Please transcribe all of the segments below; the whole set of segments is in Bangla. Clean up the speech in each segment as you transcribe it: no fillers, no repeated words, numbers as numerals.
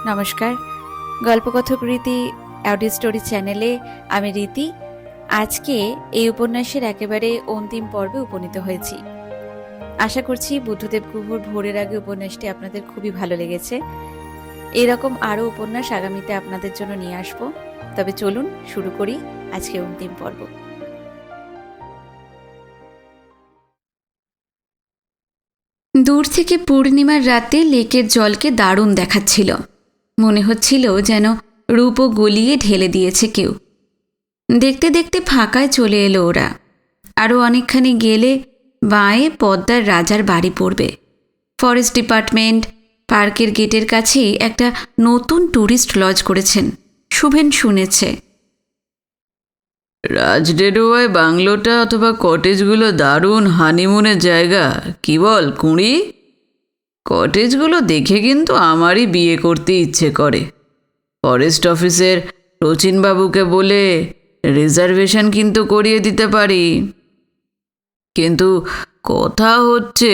নমস্কার। গল্পকথক রীতি অডিও স্টোরি চ্যানেলে আমি রীতি। আজকে এই উপন্যাসের একেবারে অন্তিম পর্বে উপনীত হয়েছি। আশা করছি বুদ্ধদেব গুহর ভোরের আগে উপন্যাসটি আপনাদের খুবই ভালো লেগেছে। এরকম আরও উপন্যাস আগামীতে আপনাদের জন্য নিয়ে আসব। তবে চলুন শুরু করি আজকে অন্তিম পর্ব। দূর থেকে পূর্ণিমার রাতে লেকের জলকে দারুণ দেখাচ্ছিল। মনে হচ্ছিল যেন রূপও গলিয়ে ঢেলে দিয়েছে কেউ। দেখতে দেখতে ফাঁকায় চলে এলো ওরা। আরও অনেকখানি গেলে বাঁয়ে পদ্মার রাজার বাড়ি পড়বে। ফরেস্ট ডিপার্টমেন্ট পার্কের গেটের কাছেই একটা নতুন ট্যুরিস্ট লজ করেছেন। শুভেন শুনেছে। রাজডেরোয়ায় বাংলোটা অথবা কটেজগুলো দারুণ হানিমুনের জায়গা, কি বল কুঁড়ি? কটেজগুলো দেখে কিন্তু আমারই বিয়ে করতে ইচ্ছে করে। ফরেস্ট অফিসের রচিনবাবুকে বলে রিজার্ভেশন কিন্তু করিয়ে দিতে পারি। কিন্তু কথা হচ্ছে,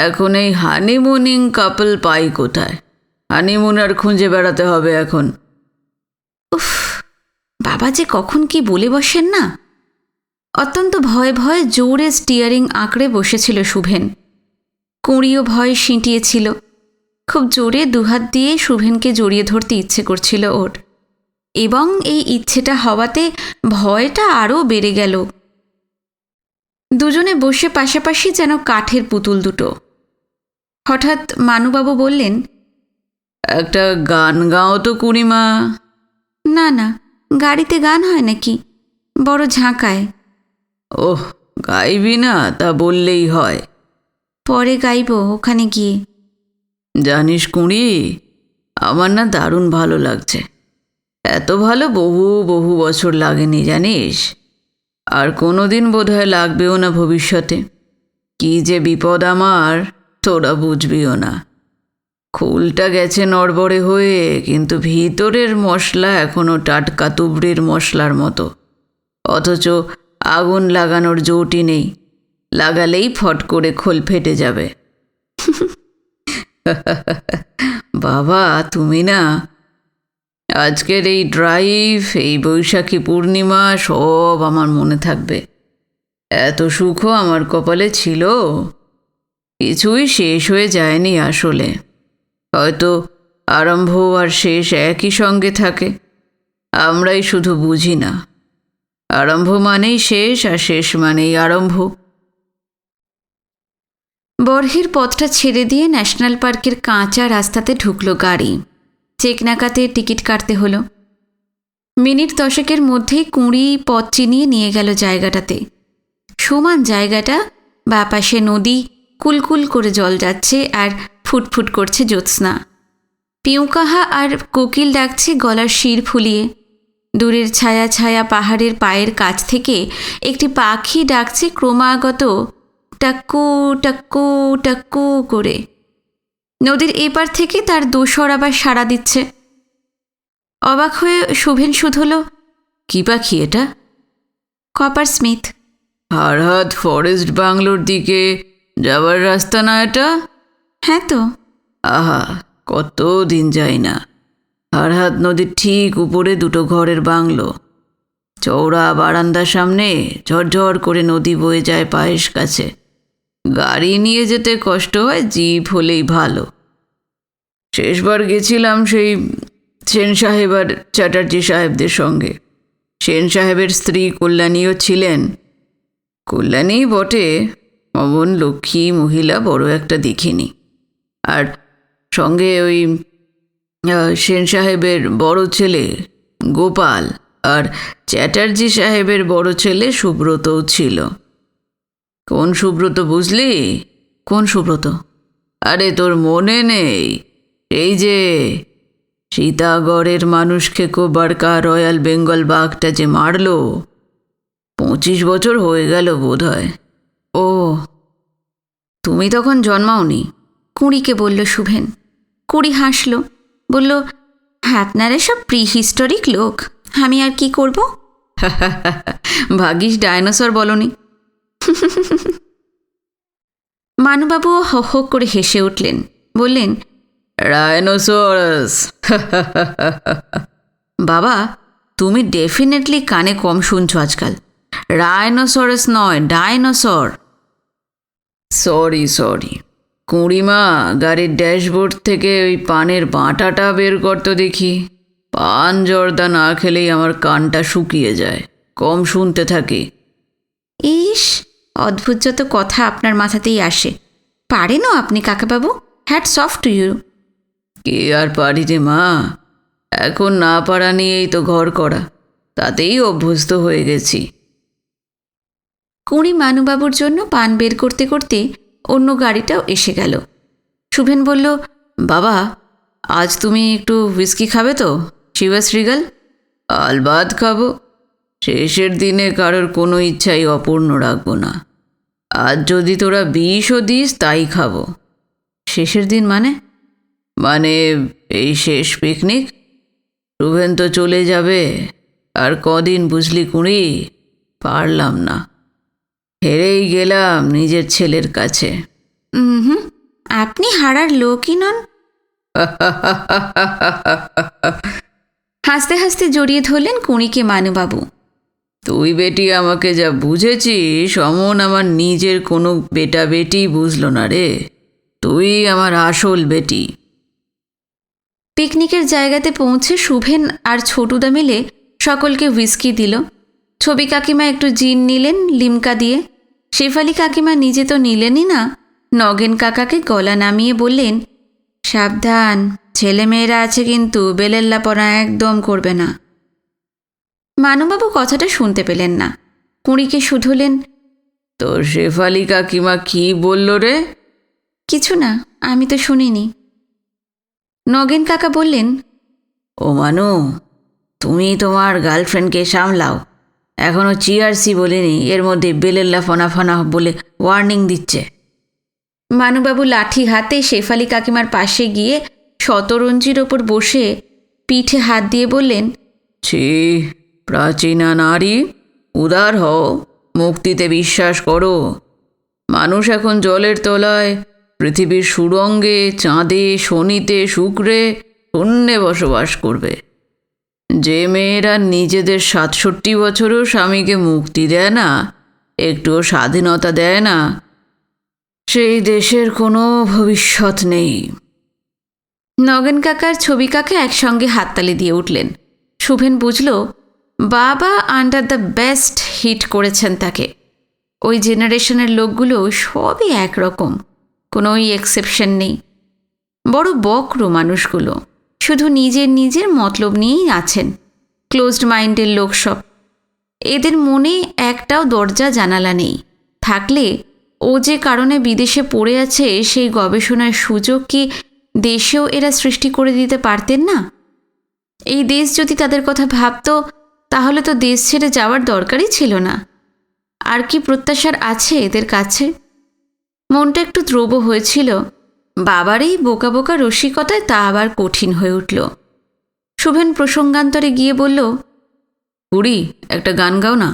এখন এই হানিমুনিং কাপল পাই কোথায়? হানিমুনার খুঁজে বেড়াতে হবে এখন। উফ, বাবা যে কখন কি বলে বসেন না। অত্যন্ত ভয়ে ভয়ে জোরে স্টিয়ারিং আঁকড়ে বসেছিল শুভেন। কুঁড়িও ভয় সিঁটিয়েছিল। খুব জোরে দুহাত দিয়ে শুভেনকে জড়িয়ে ধরতে ইচ্ছে করছিল ওর, এবং এই ইচ্ছেটা হওয়াতে ভয়টা আরও বেড়ে গেল। দুজনে বসে পাশাপাশি যেন কাঠের পুতুল দুটো। হঠাৎ মানুবাবু বললেন, একটা গান গাও তো কুড়িমা। না না, গাড়িতে গান হয় নাকি? বড় ঝাঁকায়। ওহ, গাইবি না তা বললেই হয়। পরে গাইব ওখানে গিয়ে। জানিস কুঁড়ি, আমার না দারুণ ভালো লাগছে। এত ভালো বহু বহু বছর লাগেনি জানিস, আর কোনো দিন বোধহয় লাগবেও না ভবিষ্যতে। কি যে বিপদ আমার, তোরা বুঝবিও না। খুলটা গেছে নড়বড়ে হয়ে, কিন্তু ভিতরের মশলা এখনও টাটকা তুবড়ির মশলার মতো। অথচ আগুন লাগানোর জোটই নেই, লাগালেই ফট করে খোল ফেটে যাবে। বাবা তুমি না, আজকের এই ড্রাইভ, এই বৈশাখী পূর্ণিমা সব আমার মনে থাকবে। এত সুখও আমার কপালে ছিল। কিছুই শেষ হয়ে যায়নি আসলে। হয়তো আরম্ভ আর শেষ একই সঙ্গে থাকে, আমরাই শুধু বুঝি না। আরম্ভ মানেই শেষ, আর শেষ মানেই আরম্ভ। বর্হির পথটা ছেড়ে দিয়ে ন্যাশনাল পার্কের কাঁচা রাস্তাতে ঢুকলো গাড়ি। চেক নাকাতে টিকিট কাটতে হলো। মিনিট 10 মধ্যেই কুঁড়ি পথ চিনিয়ে নিয়ে গেল জায়গাটাতে। সমান জায়গাটা, বা পাশে নদী, কুলকুল করে জল যাচ্ছে আর ফুটফুট করছে জ্যোৎস্না। পিউকাহা আর কোকিল ডাকছে গলার শির ফুলিয়ে। দূরের ছায়া ছায়া পাহাড়ের পায়ের কাছ থেকে একটি পাখি ডাকছে ক্রমাগত টাক্কু টাক্কু টাক্কু করে। নদীর এপার থেকে তার দোসর আবার সাড়া দিচ্ছে। অবাক হয়ে শুভেন শুধল, কি পাখি এটা? Coppersmith. হারহাত ফরেস্ট বাংলোর দিকে যাওয়ার রাস্তা না এটা? হ্যাঁ তো। আহা, কত দিন যাই না। হারহাত নদীর ঠিক উপরে দুটো ঘরের বাংলো। চওড়া বারান্দার সামনে ঝরঝর করে নদী বয়ে যায় পায়েস কাছে। গাড়ি নিয়ে যেতে কষ্ট হয়, জিপ হলেই ভালো। শেষবার গেছিলাম সেই সেন সাহেব আর চ্যাটার্জি সাহেবদের সঙ্গে। সেন সাহেবের স্ত্রী কল্যাণীও ছিলেন। কল্যাণী বটে, অমন লক্ষ্মী মহিলা বড় একটা দেখিনি। আর সঙ্গে ওই সেন সাহেবের বড় ছেলে গোপাল, আর চ্যাটার্জি সাহেবের বড় ছেলে সুব্রতও ছিল। কোন সুব্রত বুঝলি? কোন সুব্রত? আরে তোর মনে নেই? এই যে সীতাগড়ের মানুষ খেকো বাড়কা রয়্যাল বেঙ্গল বাঘটা যে মারল, 25 বছর হয়ে গেল বোধ হয়। ও, তুমি তখন জন্মাওনি, কুঁড়িকে বলল শুভেন। কুঁড়ি হাসল, বলল, আপনারা সব প্রিহিস্টোরিক লোক, আমি আর কি করব? ভাগিস ডায়নোসর বলনি। মানুবাবুও হো হো করে হেসে উঠলেন। বললেন, রাইনোসরাস। বাবা, তুমি ডেফিনেটলি কানে কম শুনছো আজকাল। রাইনোসরাস নয়, ডাইনোসর। সরি। কুঁড়িমা, গাড়ির ড্যাশবোর্ড থেকে ওই পানের বাঁটাটা বের করতো দেখি। পান জর্দা না খেলেই আমার কানটা শুকিয়ে যায়, কম শুনতে থাকি। ইস, অদ্ভুত যত কথা আপনার মাথাতেই আসে। পারেনও আপনি কাকাবাবু, হ্যাটস অফ টু ইউ। কে আর পারি রে মা, এখন না পারা নিয়েই তো ঘর করা, তাতেই অভ্যস্ত হয়ে গেছি। কুঁড়ি মানুবাবুর জন্য পান বের করতে করতে অন্য গাড়িটাও এসে গেল। শুভেন বলল, বাবা, আজ তুমি একটু হুইস্কি খাবে তো, শিভাস রিগাল? আলবাদ খাবো। শেষের দিনে কারোর কোনো ইচ্ছাই অপূর্ণ রাখবো না। আজ যদি তোরা বিষও দিস তাই খাবো। শেষের দিন মানে? মানে এই শেষ পিকনিক। শুভেন তো চলে যাবে, আর কদিন বুঝলি কুঁড়ি, পারলাম না, হেরেই গেলাম নিজের ছেলের কাছে। হুম, আপনি হারার লোকই নন। হাসতে হাসতে জড়িয়ে ধরলেন কুঁড়িকে মানুবাবু। তুই বেটি আমাকে যা বুঝেছিস অমন আমার নিজের কোনো বেটা বেটি বুঝলো না রে। তুই আমার আসল বেটি। পিকনিকের জায়গাতে পৌঁছে শুভেন আর ছোটুদা মিলে সকলকে হুইস্কি দিল। ছবি কাকিমা একটু জিন নিলেন লিমকা দিয়ে। শেফালি কাকিমা নিজে তো নিলেনই না, নগেন কাকাকে গলা নামিয়ে বললেন, সাবধান, ছেলেমেয়েরা আছে কিন্তু বেলেল্লাপনা একদম করবে না। মানুবাবু কথাটা শুনতে পেলেন না। কুঁড়িকে শুধলেন, তোর শেফালি কাকিমা কি বলল রে? কিছু না, আমি তো শুনিনি। নগেন কাকা বললেন, ও মানু, তুমি তোমার গার্লফ্রেন্ডকে সামলাও, এখনও চিয়ারসি বলিনি, এর মধ্যে বেলেল্লা ফনা ফনা বলে ওয়ার্নিং দিচ্ছে। মানুবাবু লাঠি হাতে শেফালি কাকিমার পাশে গিয়ে শতরঞ্জির ওপর বসে পিঠে হাত দিয়ে বললেন, ছি, প্রাচীনা নারী, উদার হও, মুক্তিতে বিশ্বাস করো। মানুষ এখন জলের তলায়, পৃথিবীর সুরঙ্গে, চাঁদে, শনিতে, শুক্রে, শূন্যে বসবাস করবে। যে মেয়েরা নিজেদের ৬৭ বছরেও স্বামীকে মুক্তি দেয় না, একটুও স্বাধীনতা দেয় না, সেই দেশের কোনো ভবিষ্যৎ নেই। নগেন কাকার ছবি কাকা একসঙ্গে হাততালি দিয়ে উঠলেন। শুভেন বুঝল বাবা আন্ডার দ্য বেস্ট হিট করেছেন তাকে। ওই জেনারেশনের লোকগুলো সবই একরকম, কোনো এক্সেপশন নেই। বড় বক্র মানুষগুলো, শুধু নিজের মতলব নিয়েই আছেন। ক্লোজড মাইন্ডের লোক সব। এদের মনে একটাও দরজা জানালা নেই। থাকলে ও যে কারণে বিদেশে পড়ে আছে সেই গবেষণার সুযোগ কি দেশেও এরা সৃষ্টি করে দিতে পারতেন না? এই দেশ যদি তাদের কথা ভাবত, তাহলে তো দেশ ছেড়ে যাওয়ার দরকারই ছিল না। আর কি প্রত্যাশার আছে এদের কাছে? মনটা একটু দ্রব হয়েছিল। বাবার এই বোকা বোকা রসিকতায় তা আবার কঠিন হয়ে উঠল। শুভেন প্রসঙ্গান্তরে গিয়ে বলল, কুড়ি, একটা গান গাও না।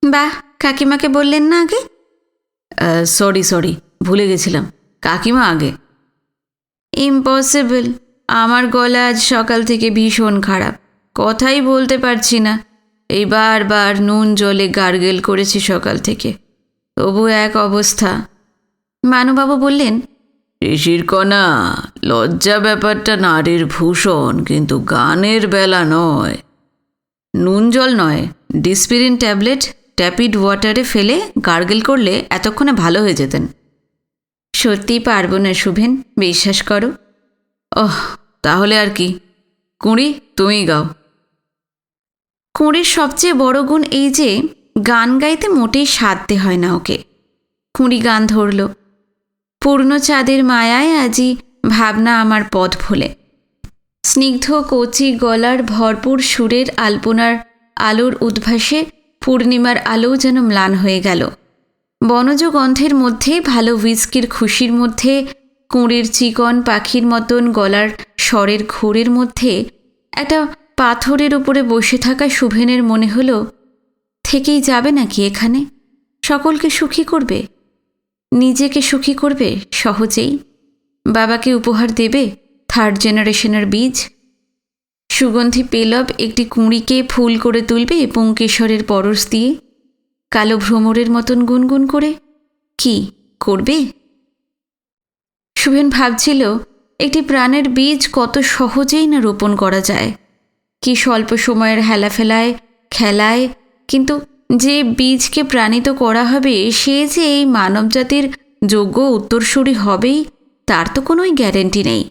বাহ, কাকিমাকে বললেন না আগে? সরি, ভুলে গেছিলাম, কাকিমা আগে। ইম্পসিবল, আমার গলা আজ সকাল থেকে ভীষণ খারাপ, কথাই বলতে পারছি না। এই বারবার নুন জলে গার্গেল করেছি সকাল থেকে, তবু এক অবস্থা। মানুবাবু বললেন, ঋষির কণা, লজ্জা ব্যাপারটা নারীর ভূষণ, কিন্তু গানের বেলা নয়। নুন জল নয়, ডিসপিরিন ট্যাবলেট ট্যাপিড ওয়াটারে ফেলে গার্গেল করলে এতক্ষণে ভালো হয়ে যেতেন। সত্যিই পারবো না শুভেন, বিশ্বাস করো। ওহ, তাহলে আর কি, কুঁড়ি তুমিই গাও। কুঁড়ির সবচেয়ে বড় গুণ এই যে গান গাইতে মোটেই সাধতে হয় না ওকে। কুঁড়ি গান ধরল, পূর্ণ চাঁদের মায়ায় আজি ভাবনা আমার পথ ভোলে। স্নিগ্ধ কচি গলার ভরপুর সুরের আলপনার আলোর উদ্ভাসে পূর্ণিমার আলো যেন ম্লান হয়ে গেল। বনজ গন্ধের মধ্যে, ভালো হুইস্কির খুশির মধ্যে, কুঁড়ির চিকন পাখির মতন গলার স্বরের ঘোরের মধ্যে একটা পাথরের উপরে বসে থাকা শুভেনের মনে হলো, থেকেই যাবে নাকি এখানে? সকলকে সুখী করবে, নিজেকে সুখী করবে সহজেই, বাবাকে উপহার দেবে, থার্ড জেনারেশনের বীজ। সুগন্ধি পেলব একটি কুঁড়িকে ফুল করে তুলবে পুংকেশরের পরশ দিয়ে, কালো ভ্রমরের মতন গুনগুন করে। কি করবে? শুভেন ভাবছিল একটি প্রাণের বীজ কত সহজেই না রোপণ করা যায়, কি স্বল্প সময়ের হেলাফেলায় খেলায়। কিন্তু যে বীজকে প্রাণিত করা হবে সে যে এই মানবজাতির যোগ্য উত্তরসূরি হবেই তার তো কোনোই গ্যারেন্টি নেই।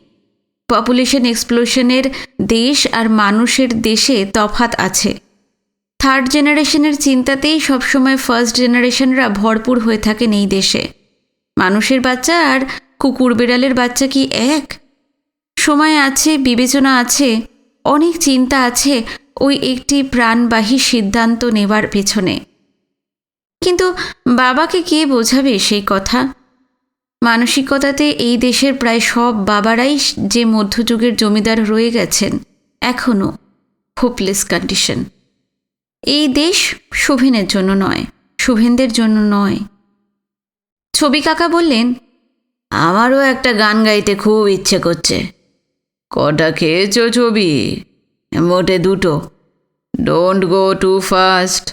পপুলেশন এক্সপ্লোশনের দেশ আর মানুষের দেশে তফাৎ আছে। থার্ড জেনারেশনের চিন্তাতেই সবসময় ফার্স্ট জেনারেশনরা ভরপুর হয়ে থাকেন এই দেশে। মানুষের বাচ্চা আর কুকুর বিড়ালের বাচ্চা কি এক? সময় আছে, বিবেচনা আছে, অনেক চিন্তা আছে ওই একটি প্রাণবাহী সিদ্ধান্ত নেবার পেছনে। কিন্তু বাবাকে কে বোঝাবে সেই কথা? মানসিকতাতে এই দেশের প্রায় সব বাবারাই যে মধ্যযুগের জমিদার রয়ে গেছেন, এখনও হোপলেস কন্ডিশন। এই দেশ শুভেনের জন্য নয়, শুভেনদের জন্য নয়। ছবি কাকা বললেন, আমারও একটা গান গাইতে খুব ইচ্ছে করছে। কটা খেয়েছো ছবি? মোটে 2টো। Don't go too fast.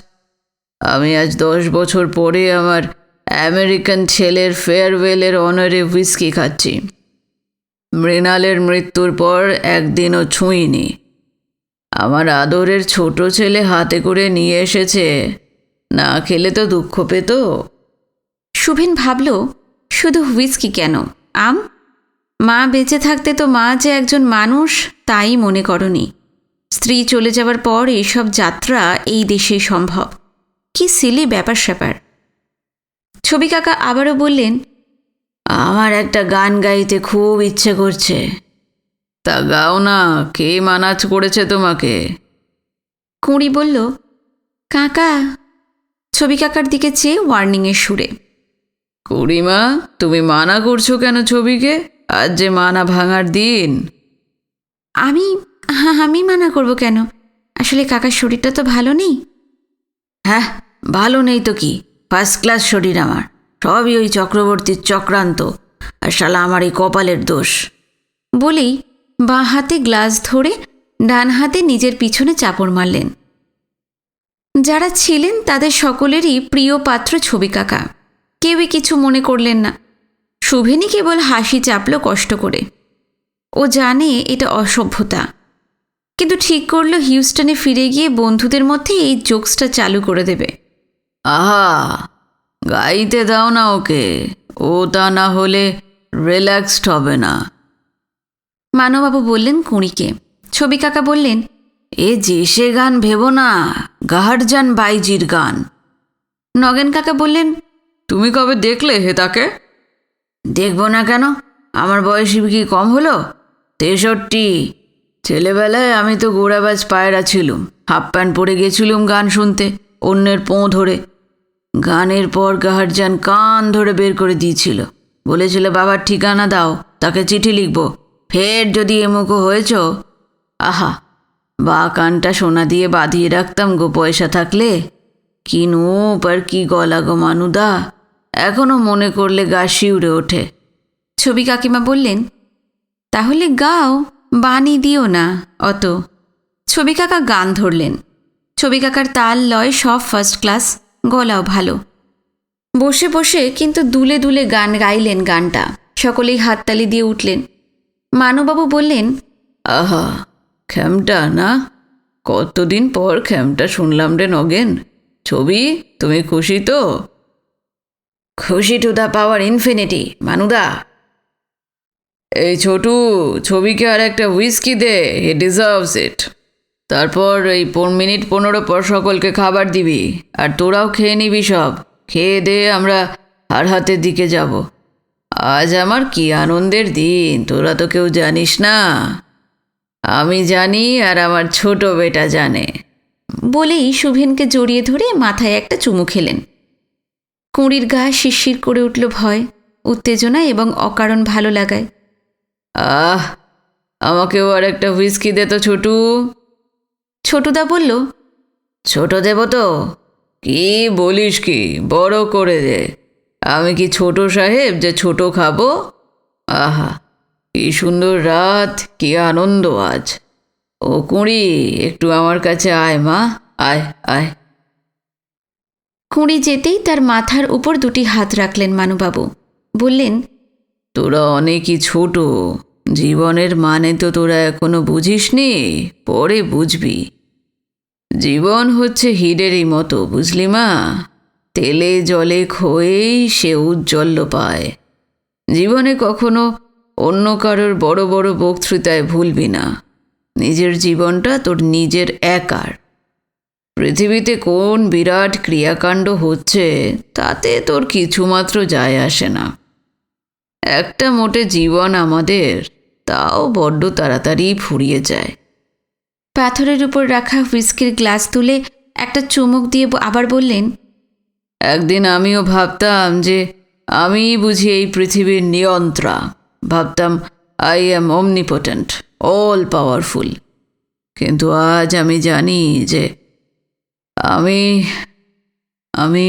আমি আজ 10 বছর পরে আমার আমেরিকান ছেলের ফেয়ারওয়েলের অনারে হুইস্কি খাচ্ছি। মৃণালের মৃত্যুর পর একদিনও ছুঁইনি। আমার আদরের ছোট ছেলে হাতে করে নিয়ে এসেছে, না খেলে তো দুঃখ পেত। শুভেন ভাবল, শুধু হুইস্কি কেন, মা বেঁচে থাকতে তো মা যে একজন মানুষ তাই মনে করনি। স্ত্রী চলে যাওয়ার পর এইসব যাত্রা এই দেশেই সম্ভব। কি সিলি ব্যাপার স্যাপার। ছবি কাকা আবারও বললেন, আমার একটা গান গাইতে খুব ইচ্ছে করছে। তা গাও না, কে মানাজ করেছে তোমাকে? কুঁড়ি বলল, কাকা। ছবি কাকার দিকে চেয়ে ওয়ার্নিংয়ের সুরে, কুড়িমা, তুমি মানা করছো কেন ছবিকে? আজ যে মানা ভাঙার দিন। আমি মানা করব কেন? আসলে কাকার শরীরটা তো ভালো নেই। হ্যাঁ, ভালো নেই তো কি, ফার্স্ট ক্লাস শরীর আমার। সবই ওই চক্রবর্তীর চক্রান্ত, আর শালা আমার এই কপালের দোষ। বলেই বাঁ হাতে গ্লাস ধরে ডান হাতে নিজের পিছনে চাপড় মারলেন। যারা ছিলেন তাদের সকলেরই প্রিয় পাত্র ছবি কাকা। কেউই কিছু মনে করলেন না। শুভেনই কেবল হাসি চাপল কষ্ট করে। ও জানে এটা অসভ্যতা, কিন্তু ঠিক করল হিউস্টনে ফিরে গিয়ে বন্ধুদের মধ্যে এই জোকসটা চালু করে দেবে। আহা, গাইতে দাও না ওকে, ও তা না হলে রিল্যাক্সড হবে না। মানবাবু বললেন কুঁড়িকে। ছবি কাকা বললেন, এ যে সে গান ভেবো না, গাহারজান বাইজির গান। নগেন কাকা বললেন, তুমি কবে দেখলে হে তাকে? দেখব না কেন, আমার বয়সী কি কম হলো? 63। ছেলেবেলায় আমি তো গোড়াবাজ পায়রা ছিলুম, হাফ প্যান্ট পরে গেছিলুম গান শুনতে অন্যের পোঁ ধরে। গানের পর গাহারজান কান ধরে বের করে দিয়েছিল, বলেছিল বাবার ঠিকানা দাও, তাকে চিঠি লিখব, ফের যদি এমুখো হয়েছ। আহা, বা কানটা সোনা দিয়ে বাঁধিয়ে রাখতাম গো পয়সা থাকলে। কি নুপ আর কি গলা গো মানুদা, এখনো মনে করলে গা শিউরে ওঠে। ছবি কাকিমা বললেন, তাহলে গাও, বাণী দিও না অত। ছবি কাকা গান ধরলেন। ছবি কাকার তাল লয় সব ফার্স্ট ক্লাস, গলাও ভালো। বসে বসে কিন্তু দুলে দুলে গান গাইলেন গানটা। সকলেই হাততালি দিয়ে উঠলেন। মানবাবু বললেন, আহা, খ্যামটা না, কতদিন পর খ্যামটা শুনলাম রে নগেন। ছবি, তুমি খুশি তো? খুশি টু দ্য পাওয়ার ইনফিনিটি মানুদা। এই ছোটু, ছবিকে আর একটা হুইস্কি দে, হি ডিজার্ভস ইট। তারপর এই মিনিট 15 পর সকলকে খাবার দিবি, আর তোরাও খেয়ে নিবি সব। খেয়ে দে আমরা আর হাতের দিকে যাব। আজ আমার কি আনন্দের দিন, তোরা তো কেউ জানিস না। আমি জানি আর আমার ছোট বেটা জানে। বলেই শুভেনকে জড়িয়ে ধরে মাথায় একটা চুমু খেলেন। কুঁড়ির গা শিরশির করে উঠল ভয়, উত্তেজনা এবং অকারণ ভালো লাগায়। আহ, আমাকেও আর একটা হুইস্কি দে তো ছোটু। ছোটুদা বলল, ছোট দেব তো? কি বলিস কি, বড় করে দে। আমি কি ছোট সাহেব যে ছোট খাবো? আহা, কি সুন্দর রাত, কি আনন্দ আজ। ও কুঁড়ি, একটু আমার কাছে আয় মা, আয় আয়। কুঁড়ি যেতেই তার মাথার উপর দুটি হাত রাখলেন মানুবাবু। বললেন, তোরা অনেকই ছোট, জীবনের মানে তো তোরা এখনো বুঝিসনি, পরে বুঝবি। জীবন হচ্ছে হীরেরই মতো, বুঝলি মা? তেলে জলে ক্ষয়েই সে উজ্জ্বল্য পায়। জীবনে কখনো অন্য কারোর বড় বড় বক্তৃতায় ভুলবি না। নিজের জীবনটা তোর নিজের একার। পৃথিবীতে কোন বিরাট ক্রিয়াকাণ্ড হচ্ছে তাতে তোর কিছুমাত্র যায় আসে না। একটা মোটে জীবন আমাদের, তাও বড্ড তাড়াতাড়ি ফুরিয়ে যায়। পাথরের উপর রাখা হুইস্কির গ্লাস তুলে একটা চুমুক দিয়ে আবার বললেন, একদিন আমিও ভাবতাম যে আমি বুঝি এই পৃথিবীর নিয়ন্ত্রা। ভাবতাম I am omnipotent, all powerful. কিন্তু আজ আমি জানি যে আমি আমি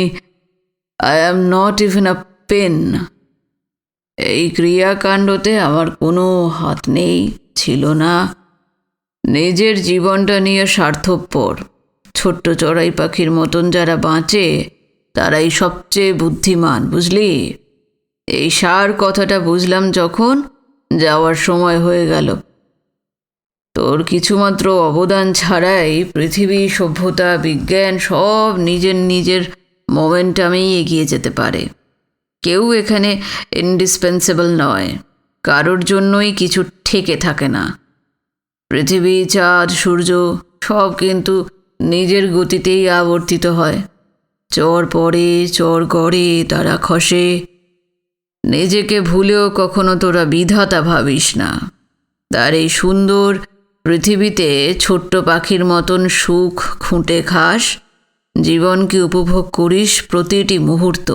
I am not even a pen. এই ক্রিয়াকাণ্ডতে আমার কোনো হাত নেই, ছিল না। নিজের জীবনটা নিয়ে স্বার্থপর ছোট্ট চড়াই পাখির মতন যারা বাঁচে তারাই সবচেয়ে বুদ্ধিমান, বুঝলি? এই সার কথাটা বুঝলাম যখন, যাওয়ার সময় হয়ে গেল। তোর কিছুমাত্র অবদান ছাড়াই পৃথিবী, সভ্যতা, বিজ্ঞান সব নিজের নিজের মোমেন্টামেই এগিয়ে যেতে পারে। কেউ এখানে ইন্ডিসপেন্সেবল নয়, কারোর জন্যই কিছু ঠেকে থাকে না। পৃথিবী, চাঁদ, সূর্য সব কিন্তু নিজের গতিতেই আবর্তিত হয়। চর পড়ে, চর গড়ে, তারা খসে। নিজেকে ভুলেও কখনো তোরা বিধাতা ভাবিস না। তার এই সুন্দর পৃথিবীতে ছোট্ট পাখির মতন সুখ খুঁটে খাস, জীবনকে উপভোগ করিস প্রতিটি মুহূর্ত।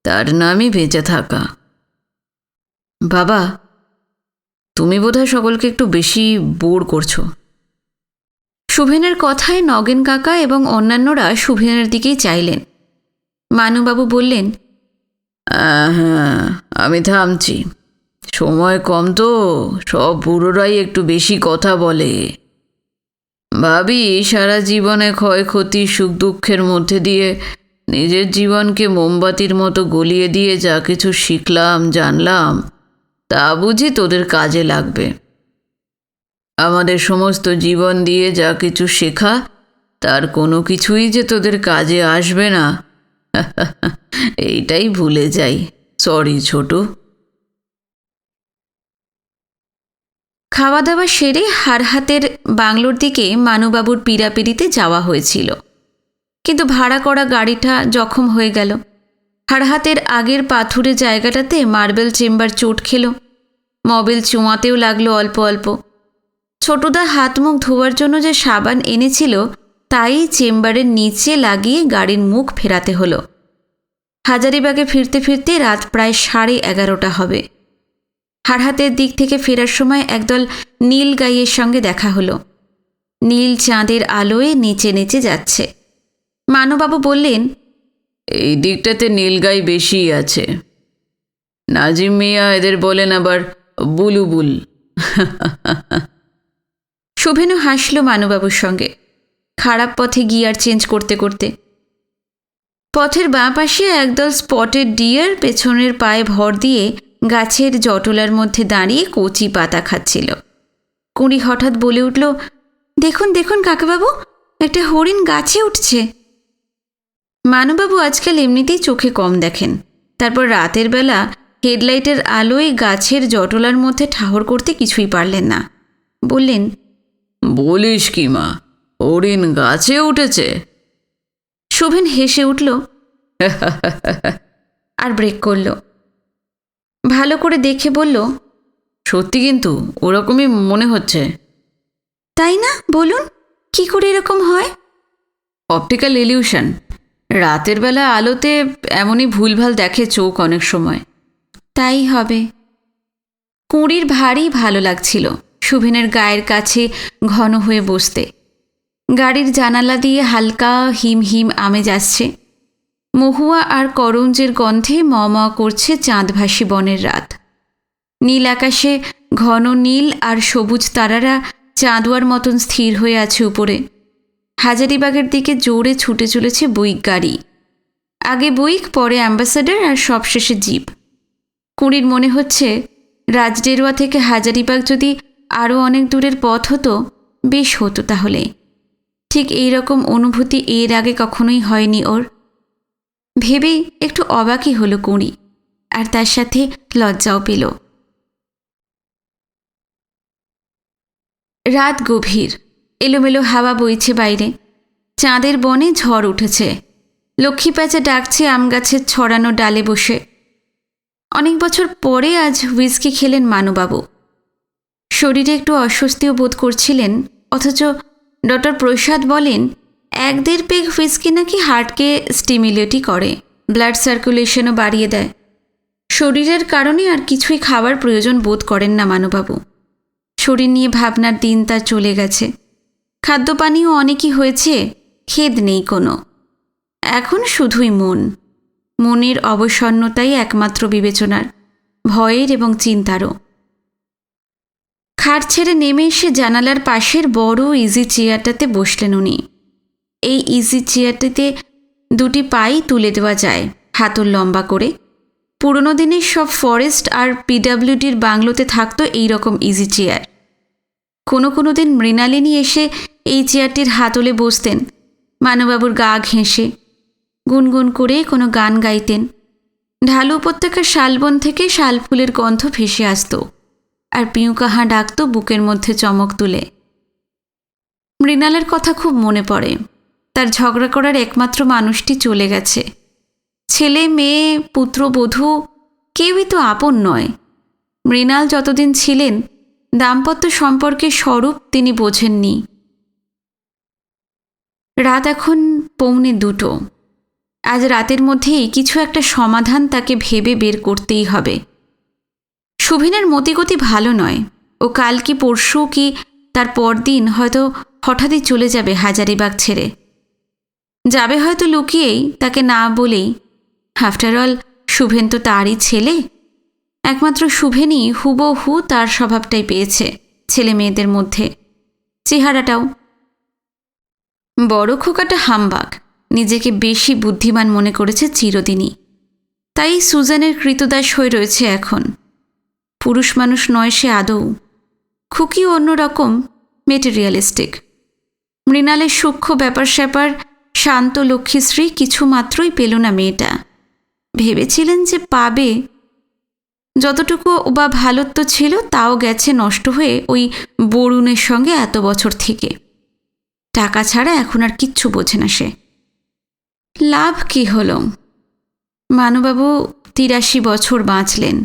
তার নামই বেঁচে থাকা। বাবা, তুমি বোধহয় সকলকে একটু বেশি বোর করছো। শুভেনের কথায় নগেন কাকা এবং অন্যান্যরা শুভেনের দিকেই চাইলেন। মানুবাবু বললেন, হ্যাঁ, আমি থামছি। সময় কম তো, সব বুড়োরাই একটু বেশি কথা বলে। ভাবি, সারা জীবনে ক্ষয়ক্ষতি, সুখ দুঃখের মধ্যে দিয়ে নিজের জীবনকে মোমবাতির মতো গলিয়ে দিয়ে যা কিছু শিখলাম, জানলাম, তা বুঝি তোদের কাজে লাগবে। আমাদের সমস্ত জীবন দিয়ে যা কিছু শেখা, তার কোনো কিছুই যে তোদের কাজে আসবে না, এইটাই ভুলে যাই। সরি ছোট। খাওয়া দাওয়া সেরে হারহাতের বাংলোর দিকে মানুবাবুর পীড়াপিড়িতে যাওয়া হয়েছিল, কিন্তু ভাড়া করা গাড়িটা জখম হয়ে গেল। হারহাতের আগের পাথুরে জায়গাটাতে মার্বেল চেম্বার চোট খেল। মোবিল চুঁয়াতেও লাগলো অল্প অল্প। ছোটদা হাত মুখ ধোয়ার জন্য যে সাবান এনেছিল তাই চেম্বারের নিচে লাগিয়ে গাড়ির মুখ ফেরাতে হলো। হাজারিবাগে ফিরতে ফিরতে রাত প্রায় 11:30 হবে। হারহাতের দিক থেকে ফেরার সময় একদল নীল গাইয়ের সঙ্গে দেখা হলো। নীল চাঁদের আলোয় নিচে নিচে যাচ্ছে। মানুবাবু বললেন, এই দিকটাতে নীলগাই বেশি আছে। নাজিম মিয়া এদের বলেন আবার বুলুবুল। শুভেনু হাসল মানুবাবুর সঙ্গে, খারাপ পথে গিয়ার চেঞ্জ করতে করতে। পথের বাঁ পাশে একদল স্পটেড ডিয়ার পেছনের পায়ে ভর দিয়ে গাছের জটলার মধ্যে দাঁড়িয়ে কচি পাতা খাচ্ছিল। কুঁড়ি হঠাৎ বলে উঠল, দেখুন দেখুন কাকাবাবু, একটা হরিণ গাছে উঠছে। মানুবাবু আজকাল এমনিতেই চোখে কম দেখেন, তারপর রাতের বেলা হেডলাইটের আলোয় গাছের জটলার মধ্যে ঠাহর করতে কিছুই পারলেন না। বললেন, বলিস কি মা, হরিণ গাছে উঠেছে? শুভেন হেসে উঠল আর ব্রেক করল। ভালো করে দেখে বলল, সত্যি কিন্তু ওরকমই মনে হচ্ছে। তাই না? বলুন, কি করে এরকম হয়? Optical illusion. রাতের বেলা আলোতে এমনই ভুলভাল দেখে চোখ অনেক সময়। তাই হবে। কুঁড়ির ভারী ভালো লাগছিল শুভেনের গায়ের কাছে ঘন হয়ে বসতে। গাড়ির জানালা দিয়ে হালকা হিম হিম আমেজ আসছে। মহুয়া আর করঞ্জের গন্ধে ম ম করছে চাঁদভাসী বনের রাত। নীল আকাশে ঘন নীল আর সবুজ তারারা চাঁদোয়ার মতন স্থির হয়ে আছে উপরে। হাজারিবাগের দিকে জোরে ছুটে চলেছে বুইক গাড়ি। আগে বুইক, পরে অ্যাম্বাসেডর, আর সবশেষে জিপ। কুঁড়ির মনে হচ্ছে রাজডেরোয়া থেকে হাজারিবাগ যদি আরও অনেক দূরের পথ হতো বেশ হতো তাহলে। ঠিক এই রকম অনুভূতি এর আগে কখনোই হয়নি ওর। ভেবেই একটু অবাকই হলো কুঁড়ি, আর তার সাথে লজ্জাও পেল। রাত গভীর, এলোমেলো হাওয়া বইছে বাইরে। চাঁদের বনে ঝড় উঠেছে। লক্ষ্মী প্যাঁচা ডাকছে আম গাছের ছড়ানো ডালে বসে। অনেক বছর পরে আজ হুইস্কি খেলেন মানুবাবু। শরীরে একটু অস্বস্তিও বোধ করছিলেন, অথচ ডক্টর প্রসাদ বলেন 1-1.5 পেগ হুইস্কি নাকি হার্টকে স্টিমুলেটই করে, ব্লাড সার্কুলেশনও বাড়িয়ে দেয়। শরীরের কারণে আর কিছুই খাওয়ার প্রয়োজন বোধ করেন না মানুবাবু। শরীর নিয়ে ভাবনার দিন তার চলে গেছে। খাদ্যপানীয় অনেকই হয়েছে, খেদ নেই কোনো। এখন শুধুই মনের অবসন্নতাই একমাত্র বিবেচনার, ভয়ের এবং চিন্তারও। খাট ছেড়ে নেমে এসে জানালার পাশের বড় ইজি চেয়ারটাতে বসলেন উনি। এই ইজি চেয়ারটিতে 2টি পাই তুলে দেওয়া যায় হাতল লম্বা করে। পুরনো দিনের সব ফরেস্ট আর পিডব্লিউডির বাংলোতে থাকতো এই রকম ইজি চেয়ার। কোনো দিন মৃণালিনী এসে এই চেয়ারটির হাতলে বসতেন। মানুবাবুর গা ঘেঁষে গুনগুন করে কোনো গান গাইতেন। ঢালু উপত্যকার শালবন থেকে শালফুলের গন্ধ ভেসে আসত, আর পিউকাহা ডাকত বুকের মধ্যে চমক তুলে। মৃণালের কথা খুব মনে পড়ে। তার ঝগড়া করার একমাত্র মানুষটি চলে গেছে। ছেলে মেয়ে পুত্রবধূ কেউই তো আপন নয়। মৃণাল যতদিন ছিলেন দাম্পত্য সম্পর্কের স্বরূপ তিনি বোঝেননি। রাত এখন 1:45। আজ রাতের মধ্যেই কিছু একটা সমাধান তাকে ভেবে বের করতেই হবে। শুভিনের মতিগতি ভালো নয়। ও কাল কি পরশু কি তার পরদিন হয়তো হঠাৎই চলে যাবে হাজারিবাগ ছেড়ে। যাবে হয়তো লুকিয়েই, তাকে না বলেই। আফটার অল শুভেন তো তারই ছেলে। একমাত্র শুভেনই হুবহু তার স্বভাবটাই পেয়েছে ছেলে মেয়েদের মধ্যে, চেহারাটাও। বড় খোকাটা হামবাগ, নিজেকে বেশি বুদ্ধিমান মনে করেছে চিরদিনই। তাই সুজানের কৃতদাস হয়ে রয়েছে এখন। পুরুষ মানুষ নয় সে আদৌ। খুকিও অন্যরকম, মেটেরিয়ালিস্টিক। মৃণালের সূক্ষ্ম ব্যাপার স্যাপার শান্ত লক্ষ্মীশ্রী কিছুমাত্রই পেল না মেয়েটা। ভেবেছিলেন যে পাবে। যতটুকু বা ভালোত্ব ছিল তাও গেছে নষ্ট হয়ে ওই বরুণের সঙ্গে এত বছর থেকে। টাকা ছাড়া এখন আর কিচ্ছু বোঝে না সে। লাভ কি হলো? মানুবাবু 83 বছর বাঁচলেন,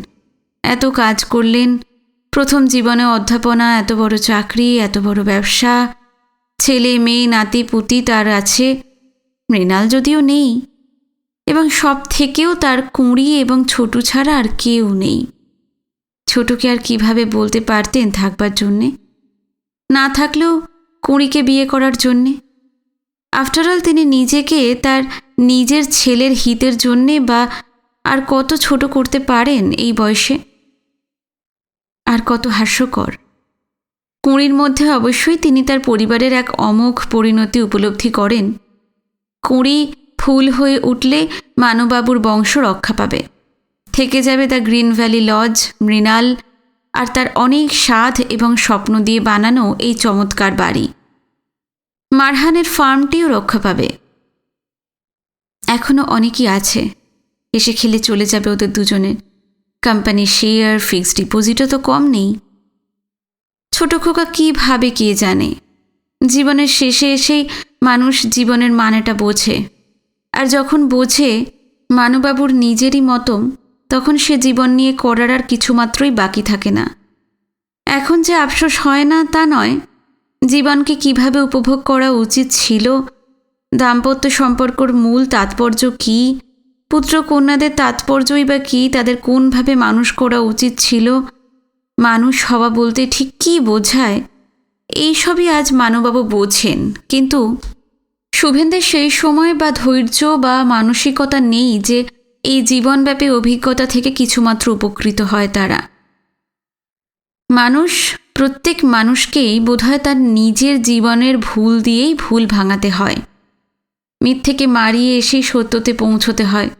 এত কাজ করলেন। প্রথম জীবনে অধ্যাপনা, এত বড় চাকরি, এত বড় ব্যবসা, ছেলে মেয়ে নাতি পুতি তার আছে। মৃণাল যদিও নেই, এবং সব থেকেও তার কুঁড়ি এবং ছোটু ছাড়া আর কেউ নেই। ছোটুকে আর কিভাবে বলতে পারতেন থাকবার জন্যে? না থাকলেও কুঁড়িকে বিয়ে করার জন্যে। আফটারঅল তিনি নিজেকে তার নিজের ছেলের হিতের জন্যে বা আর কত ছোট করতে পারেন এই বয়সে? আর কত হাস্যকর। কুঁড়ির মধ্যে অবশ্যই তিনি তার পরিবারের এক অমোঘ পরিণতি উপলব্ধি করেন। কুঁড়ি ফুল হয়ে উঠলে মানুবাবুর বংশ রক্ষা পাবে। থেকে যাবে the Green Valley Lodge, Mrinal আর তার অনেক স্বাদ এবং স্বপ্ন দিয়ে বানানো এই চমৎকার বাড়ি। মারহানের ফার্মটিও রক্ষা পাবে। এখনও অনেকই আছে, এসে খেলে চলে যাবে ওদের দুজনের। কোম্পানির শেয়ার, ফিক্সড ডিপোজিটও তো কম নেই। ছোট খোকা কী ভাবে কে জানে। জীবনের শেষে এসেই মানুষ জীবনের মানেটা বোঝে। আর যখন বোঝে মানুবাবুর নিজেরই মতম, তখন সে জীবন নিয়ে করার আর কিছুমাত্রই বাকি থাকে না। এখন যে আফসোস হয় না তা নয়, জীবনকে কিভাবে উপভোগ করা উচিত ছিল, দাম্পত্য সম্পর্কর মূল তাৎপর্য কী, পুত্র কন্যাদের তাৎপর্যই বা কী, তাদের কোনভাবে মানুষ করা উচিত ছিল, মানুষ হওয়া বলতে ঠিক কী বোঝায়, এইসবই আজ মানুবাবু বোঝেন। কিন্তু শুভেন্দ্রের সেই সময় বা ধৈর্য বা মানসিকতা নেই যে এই জীবনব্যাপী অভিজ্ঞতা থেকে কিছুমাত্র উপকৃত হয় তারা। মানুষ প্রত্যেক মানুষকেই বোধহয় তার নিজের জীবনের ভুল দিয়েই ভুল ভাঙাতে হয়, মিথ্যেকে মারিয়ে এসেই সত্যতে পৌঁছতে হয়।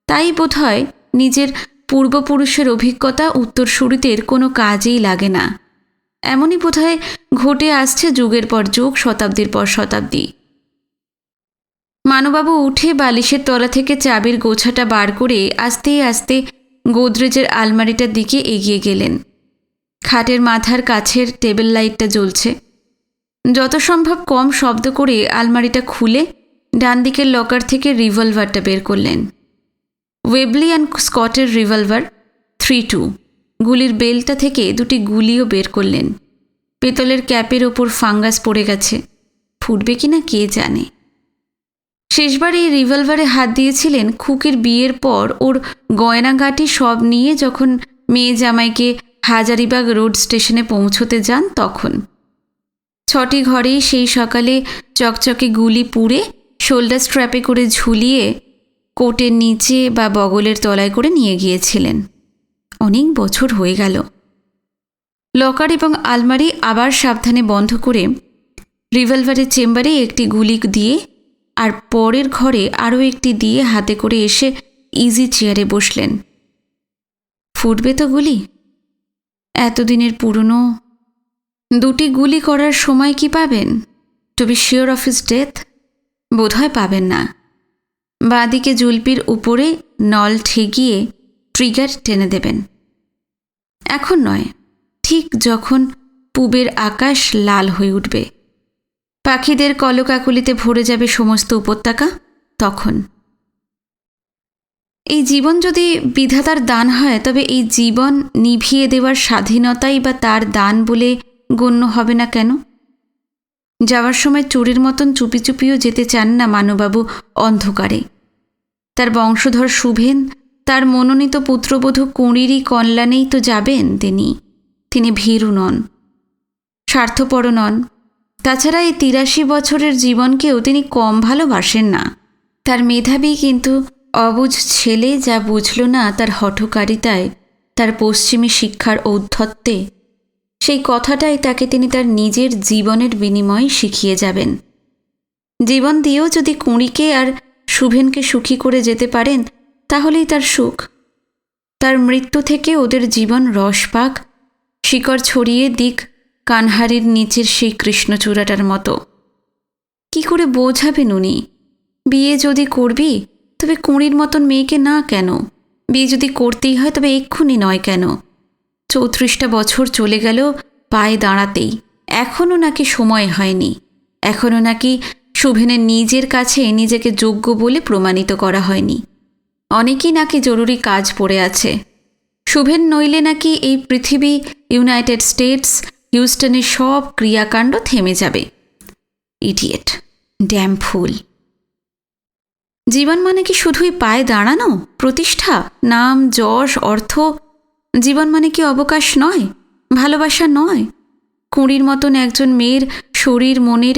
তাই বোধহয় নিজের পূর্বপুরুষের অভিজ্ঞতা উত্তরসূরিদের কোনো কাজেই লাগে না। এমনই বোধহয় ঘটে আসছে যুগের পর যুগ, শতাব্দীর পর শতাব্দী। মানুবাবু উঠে বালিশের তলা থেকে চাবির গোছাটা বার করে আস্তে আস্তে গোদরেজের আলমারিটার দিকে এগিয়ে গেলেন। খাটের মাথার কাছের টেবিল লাইটটা জ্বলছে। যত সম্ভব কম শব্দ করে আলমারিটা খুলে ডান দিকের লকার থেকে রিভলভারটা বের করলেন। ওয়েবলি অ্যান্ড স্কটের রিভলভার 3-2। গুলির বেলটা থেকে দুটি গুলিও বের করলেন। পেতলের ক্যাপের ওপর ফাঙ্গাস পড়ে গেছে, ফুটবে কিনা কে জানে। শেষবার এই রিভলভারে হাত দিয়েছিলেন খুকির বিয়ের পর ওর গয়নাগাটি সব নিয়ে যখন মেয়ে জামাইকে হাজারিবাগ রোড স্টেশনে পৌঁছতে যান তখন। 6টি ঘরেই সেই সকালে চকচকে গুলি পুড়ে শোল্ডার স্ট্র্যাপে করে ঝুলিয়ে কোটের নিচে বা বগলের তলায় করে নিয়ে গিয়েছিলেন। অনেক বছর হয়ে গেল। লকার এবং আলমারি আবার সাবধানে বন্ধ করে রিভলভারের চেম্বারে একটি গুলি দিয়ে আর পরের ঘরে আরও একটি দিয়ে হাতে করে এসে ইজি চেয়ারে বসলেন। ফুটবে তো গুলি? এতদিনের পুরনো। 2টি গুলি করার সময় কি পাবেন? To be sure of his death? বোধহয় পাবেন না। বাঁদিকে জুলপির উপরে নল ঠেকিয়ে ট্রিগার টেনে দেবেন। এখন নয়, ঠিক যখন পূবের আকাশ লাল হয়ে উঠবে, পাখিদের কলকাকলিতে ভরে যাবে সমস্ত উপত্যকা, তখন। এই জীবন যদি বিধাতার দান হয়, তবে এই জীবন নিভিয়ে দেওয়ার স্বাধীনতাই বা তার দান বলে গণ্য হবে না কেন? যাওয়ার সময় চোরের মতন চুপি চুপিও যেতে চান না মানুবাবু অন্ধকারে। তার বংশধর শুভেন, তার মনোনীত পুত্রবধূ কুঁড়িরই কল্যাণেই তো যাবেন তিনি ভীরু নন, স্বার্থপর নন। তাছাড়া এই 83 বছরের জীবনকেও তিনি কম ভালোবাসেন না। তার মেধাবী কিন্তু অবুঝ ছেলে যা বুঝল না তার হঠকারিতায়, তার পশ্চিমী শিক্ষার ঔদ্ধত্যে, সেই কথাটাই তাকে তিনি তার নিজের জীবনের বিনিময়ে শিখিয়ে যাবেন। জীবন দিয়েও যদি কুঁড়িকে আর শুভেনকে সুখী করে যেতে পারেন, তাহলেই তার সুখ। তার মৃত্যু থেকে ওদের জীবন রস পাক, শিকড় ছড়িয়ে দিক কানহারির নিচের সেই কৃষ্ণচূড়াটার মতো। কি করে বোঝাবেন উনি? বিয়ে যদি করবি তবে কুঁড়ির মতন মেয়েকে না কেন? বিয়ে যদি করতেই হয় তবে এক্ষুনি নয় কেন? 34টা বছর চলে গেল পায়ে দাঁড়াতেই, এখনও নাকি সময় হয়নি। এখনও নাকি শুভেনের নিজের কাছে নিজেকে যোগ্য বলে প্রমাণিত করা হয়নি। অনেকেই নাকি জরুরি কাজ পড়ে আছে। শুভেন নইলে নাকি এই পৃথিবী, ইউনাইটেড স্টেটস, হিউস্টনের সব ক্রিয়াকাণ্ড থেমে যাবে। ইডিয়েট, ড্যাম ফুল। জীবন মানে কি শুধুই পায়ে দাঁড়ানো, প্রতিষ্ঠা, নাম, যশ, অর্থ? জীবন মানে কি অবকাশ নয়, ভালোবাসা নয়, কুঁড়ির মতন একজন মেয়ের শরীর মনের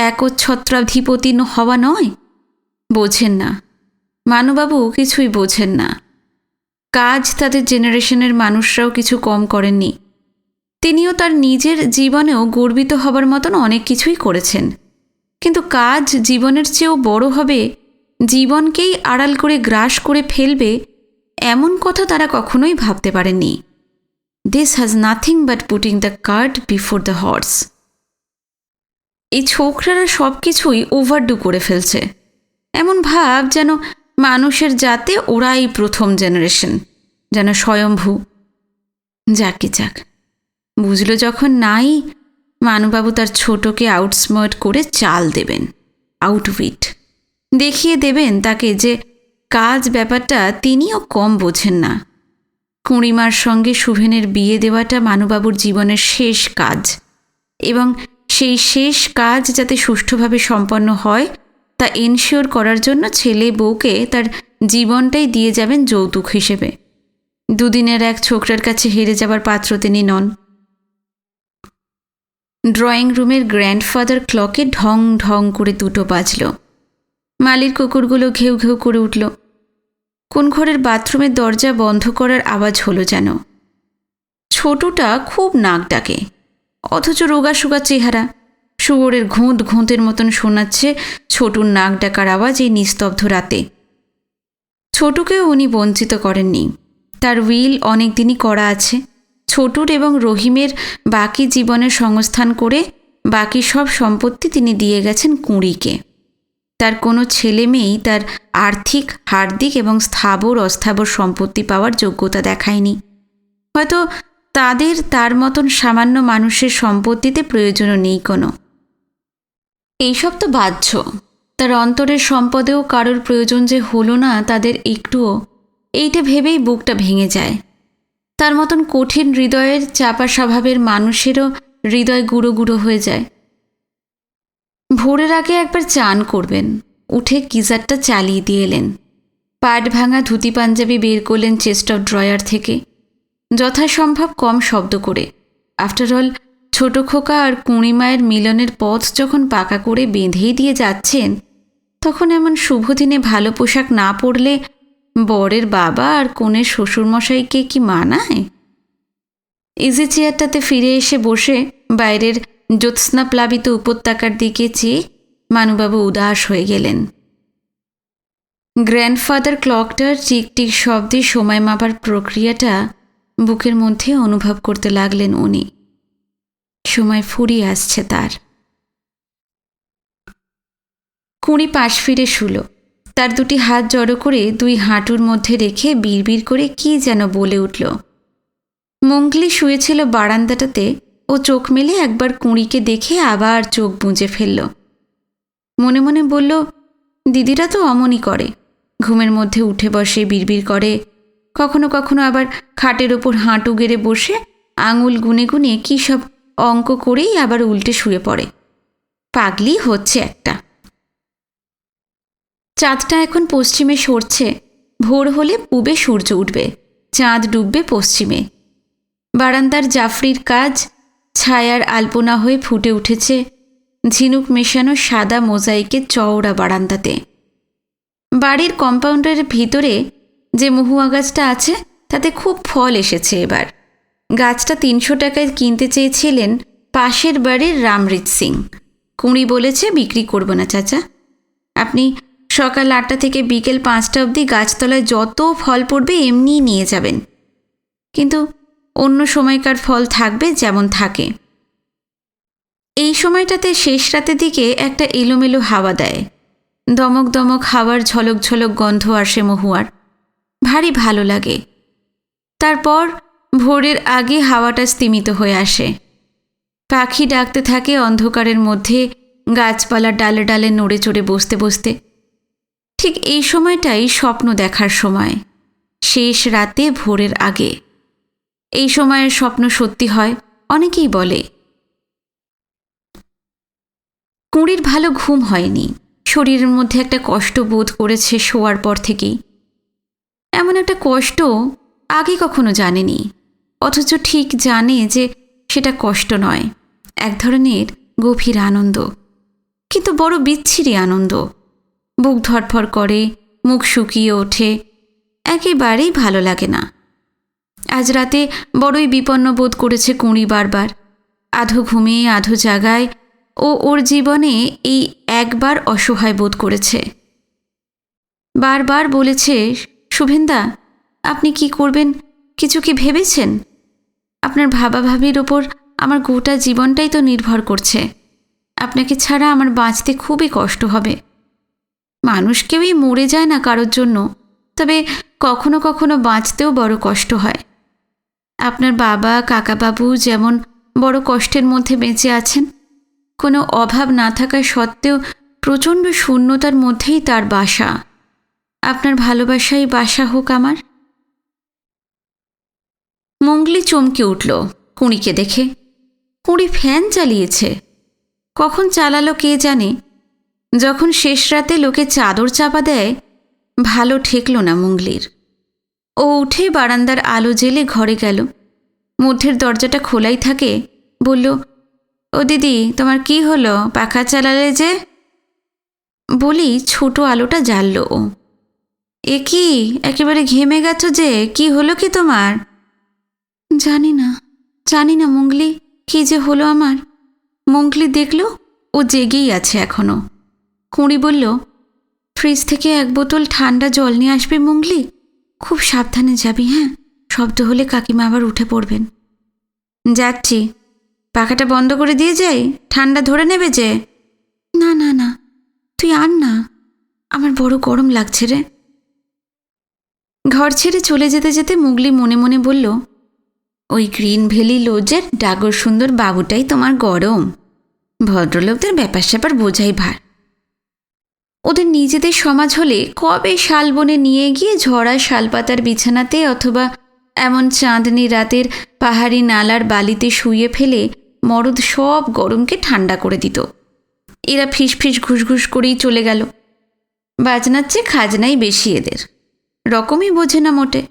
একচ্ছত্রাধিপতি হওয়া নয়? বোঝেন না মানুবাবু, কিছুই বোঝেন না। কাজ তাদের জেনারেশনের মানুষরাও কিছু কম করেননি। তিনিও তার নিজের জীবনেও গর্বিত হবার মতন অনেক কিছুই করেছেন, কিন্তু কাজ জীবনের চেয়েও বড় হবে, জীবনকেই আড়াল করে গ্রাস করে ফেলবে, এমন কথা তারা কখনোই ভাবতে পারেননি। This has nothing but putting the cart before the horse. এই ছোকরারা সব কিছুই ওভারডু করে ফেলছে। এমন ভাব যেন মানুষের জাতে ওরাই প্রথম জেনারেশন, যেন স্বয়ম্ভূ। যাকে যাক, বুঝল যখন নাই, মানুবাবু তার ছোটকে আউটস্মার্ট করে চাল দেবেন, আউটউইট দেখিয়ে দেবেন তাকে যে কাজ ব্যাপারটা তিনিও কম বোঝেন না। কুঁড়িমার সঙ্গে শুভেনের বিয়ে দেওয়াটা মানুবাবুর জীবনের শেষ কাজ, এবং সেই শেষ কাজ যাতে সুষ্ঠুভাবে সম্পন্ন হয় তা এনশিওর করার জন্য ছেলে বউকে তার জীবনটাই দিয়ে যাবেন যৌতুক হিসেবে। দুদিনের এক ছোকরার কাছে হেরে যাবার পাত্র তিনি নন। ড্রয়িং রুমের গ্র্যান্ডফাদার ক্লকে ঢং ঢং করে 2টো বাজল। মালির কুকুরগুলো ঘেউ ঘেউ করে উঠল। কোন ঘরের বাথরুমের দরজা বন্ধ করার আওয়াজ হলো যেন। ছোটুটা খুব নাক ডাকে, অথচ রোগাসুগা চেহারা। শুয়োরের ঘুঁত ঘুঁতের মতন শোনাচ্ছে ছোটুর নাক ডাকার আওয়াজ এই নিস্তব্ধ রাতে। ছোটুকেও উনি বঞ্চিত করেননি। তার উইল অনেক দিনই করা আছে। ছোটুর এবং রহিমের বাকি জীবনের সংস্থান করে বাকি সব সম্পত্তি তিনি দিয়ে গেছেন কুঁড়িকে। তার কোনো ছেলে মেয়েই তার আর্থিক, হার্দিক এবং স্থাবর অস্থাবর সম্পত্তি পাওয়ার যোগ্যতা দেখায়নি। হয়তো তাদের তার মতন সামান্য মানুষের সম্পত্তিতে প্রয়োজনও নেই কোনো। এইসব তো বাহ্য। তার অন্তরের সম্পদেও কারোর প্রয়োজন যে হলো না তাদের একটুও, এইটা ভেবেই বুকটা ভেঙে যায়। তার মতন কঠিন হৃদয়ের, চাপা স্বভাবের মানুষেরও হৃদয় গুঁড়ো গুঁড়ো হয়ে যায়। ভোরের আগে একবার চান করবেন, উঠে গিজারটা চালিয়ে দিয়ে এলেন। পাট ভাঙা ধুতি পাঞ্জাবি বের করলেন চেস্ট অফ ড্রয়ার থেকে, যথাসম্ভব কম শব্দ করে। আফটার অল ছোট খোকা আর কুঁড়িমায়ের মিলনের পথ যখন পাকা করে বেঁধেই দিয়ে যাচ্ছেন, তখন এমন শুভ দিনে ভালো পোশাক না পরলে বরের বাবা আর কনের শ্বশুরমশাইকে কি মানায়? ইজি চেয়ারটাতে ফিরে এসে বসে বাইরের জ্যোৎস্নাপ্লাবিত উপত্যকার দিকে চেয়ে মানুবাবু উদাস হয়ে গেলেন। গ্র্যান্ডফাদার ক্লকটার টিকটিক শব্দে সময় মাপার প্রক্রিয়াটা বুকের মধ্যে অনুভব করতে লাগলেন উনি। সময় ফুরিয়ে আসছে তার। কুঁড়ি পাশ ফিরে শুল। তার দুটি হাত জড়ো করে দুই হাঁটুর মধ্যে রেখে বিড়বিড় করে কি যেন বলে উঠল। মঙ্গলি শুয়েছিল বারান্দাটাতে। ও চোখ মেলে একবার কুঁড়িকে দেখে আবার চোখ বুঁজে ফেলল। মনে মনে বলল, দিদিরা তো অমনই করে, ঘুমের মধ্যে উঠে বসে বিড়বিড় করে, কখনো কখনো আবার খাটের ওপর হাঁটু গেড়ে বসে আঙুল গুনে গুনে কী সব অঙ্ক করেই আবার উল্টে শুয়ে পড়ে। পাগলি হচ্ছে একটা। চাঁদটা এখন পশ্চিমে সরছে। ভোর হলে পূবে সূর্য উঠবে, চাঁদ ডুববে পশ্চিমে। বারান্দার জাফরির কাজ ছায়ার আলপনা হয়ে ফুটে উঠেছে ঝিনুক মেশানো সাদা মোজাইকের চওড়া বারান্দাতে। বাড়ির কম্পাউন্ডের ভিতরে যে মহুয়া গাছটা আছে তাতে খুব ফল এসেছে এবার। গাছটা 300 টাকায় কিনতে চেয়েছিলেন পাশের বাড়ির রামরিত সিং। কুঁড়ি বলেছে, বিক্রি করব না চাচা, আপনি সকাল 8টা থেকে বিকেল 5টা অবধি গাছতলায় যত ফল পড়বে এমনিই নিয়ে যাবেন, কিন্তু অন্য সময়কার ফল থাকবে যেমন থাকে। এই সময়টাতে শেষ রাতের দিকে একটা এলোমেলো হাওয়া দেয়। দমক দমক হাওয়ার ঝলক ঝলক গন্ধ আসে মহুয়ার, ভারী ভালো লাগে। তারপর ভোরের আগে হাওয়াটা স্তিমিত হয়ে আসে। পাখি ডাকতে থাকে অন্ধকারের মধ্যে গাছপালার ডালে ডালে নড়ে চড়ে বসতে বসতে। ঠিক এই সময়টাই স্বপ্ন দেখার সময়, শেষ রাতে ভোরের আগে। এই সময়ের স্বপ্ন সত্যি হয়, অনেকেই বলে। কুঁড়ির ভালো ঘুম হয়নি। শরীরের মধ্যে একটা কষ্ট বোধ করেছে শোয়ার পর থেকেই। এমন একটা কষ্ট আগে কখনো জানেনি, অথচ ঠিক জানে যে সেটা কষ্ট নয়, এক ধরনের গভীর আনন্দ, কিন্তু বড় বিচ্ছিরি আনন্দ। বুক ধড়ফড় করে, মুখ শুকিয়ে ওঠে, একেবারেই ভালো লাগে না। আজ রাতে বড়ই বিপন্ন বোধ করেছে কুঁড়ি বারবার। আধো ঘুমে আধো জাগায় ও ওর জীবনে এই একবার অসহায় বোধ করেছে। বারবার বলেছে, শুভেন্দা, আপনি কি করবেন কিছু কি ভেবেছেন? আপনার ভাবাভাবির ওপর আমার গোটা জীবনটাই তো নির্ভর করছে। আপনাকে ছাড়া আমার বাঁচতে খুবই কষ্ট হবে। মানুষ কেউই মরে যায় না কারোর জন্য, তবে কখনো কখনো বাঁচতেও বড় কষ্ট হয়। আপনার বাবা কাকাবাবু যেমন বড় কষ্টের মধ্যে বেঁচে আছেন, কোনো অভাব না থাকা সত্ত্বেও প্রচণ্ড শূন্যতার মধ্যেই তার বাসা। আপনার ভালোবাসাই বাসা হোক আমার। মঙ্গলি চমকে উঠল কুঁড়িকে দেখে। কুঁড়ি ফ্যান চালিয়েছে। কখন চালালো কে জানে। যখন শেষ রাতে লোকে চাদর চাপা দেয়, ভালো ঠেকল না মঙ্গলির। ও উঠে বারান্দার আলো জেলে ঘরে গেল। মধ্যের দরজাটা খোলাই থাকে। বলল, ও দিদি, তোমার কি হলো, পাখা চালালে যে? বলি ছোট আলোটা জ্বালল ও। এ কি, একেবারে ঘেমে গেছো যে, কি হলো কি তোমার? জানি না। জানি না মুঙ্গলি, কী যে হলো আমার। মুঙ্গলি দেখল ও জেগেই আছে এখনও। কুঁড়ি বলল, ফ্রিজ থেকে 1 বোতল ঠান্ডা জল নিয়ে আসবি মুঙ্গলি? খুব সাবধানে যাবি, হ্যাঁ? শব্দ হলে কাকিমা আবার উঠে পড়বেন। যাচ্ছি। পাখাটা বন্ধ করে দিয়ে যাই, ঠান্ডা ধরে নেবে যে। না না না, তুই আর না, আমার বড় গরম লাগছে রে। ঘর ছেড়ে চলে যেতে যেতে মুগলি মনে মনে বলল, ওই গ্রিন ভ্যালি লজের ডাগর সুন্দর বাবুটাই তোমার গরম। ভদ্রলোকদের ব্যাপার স্যাপার বোঝাই ভার। ওদের নিজেদের সমাজ হলে কবে শালবনে নিয়ে গিয়ে ঝরা শালপাতার বিছানাতে অথবা এমন চাঁদনি রাতের পাহাড়ি নালার বালিতে শুইয়ে ফেলে মরদ সব গরমকে ঠান্ডা করে দিত। এরা ফিস ঘুষঘুষ করেই চলে গেল। বাজনার চেয়ে খাজনাই বেশি এদের, রকমই বোঝে না মোটে।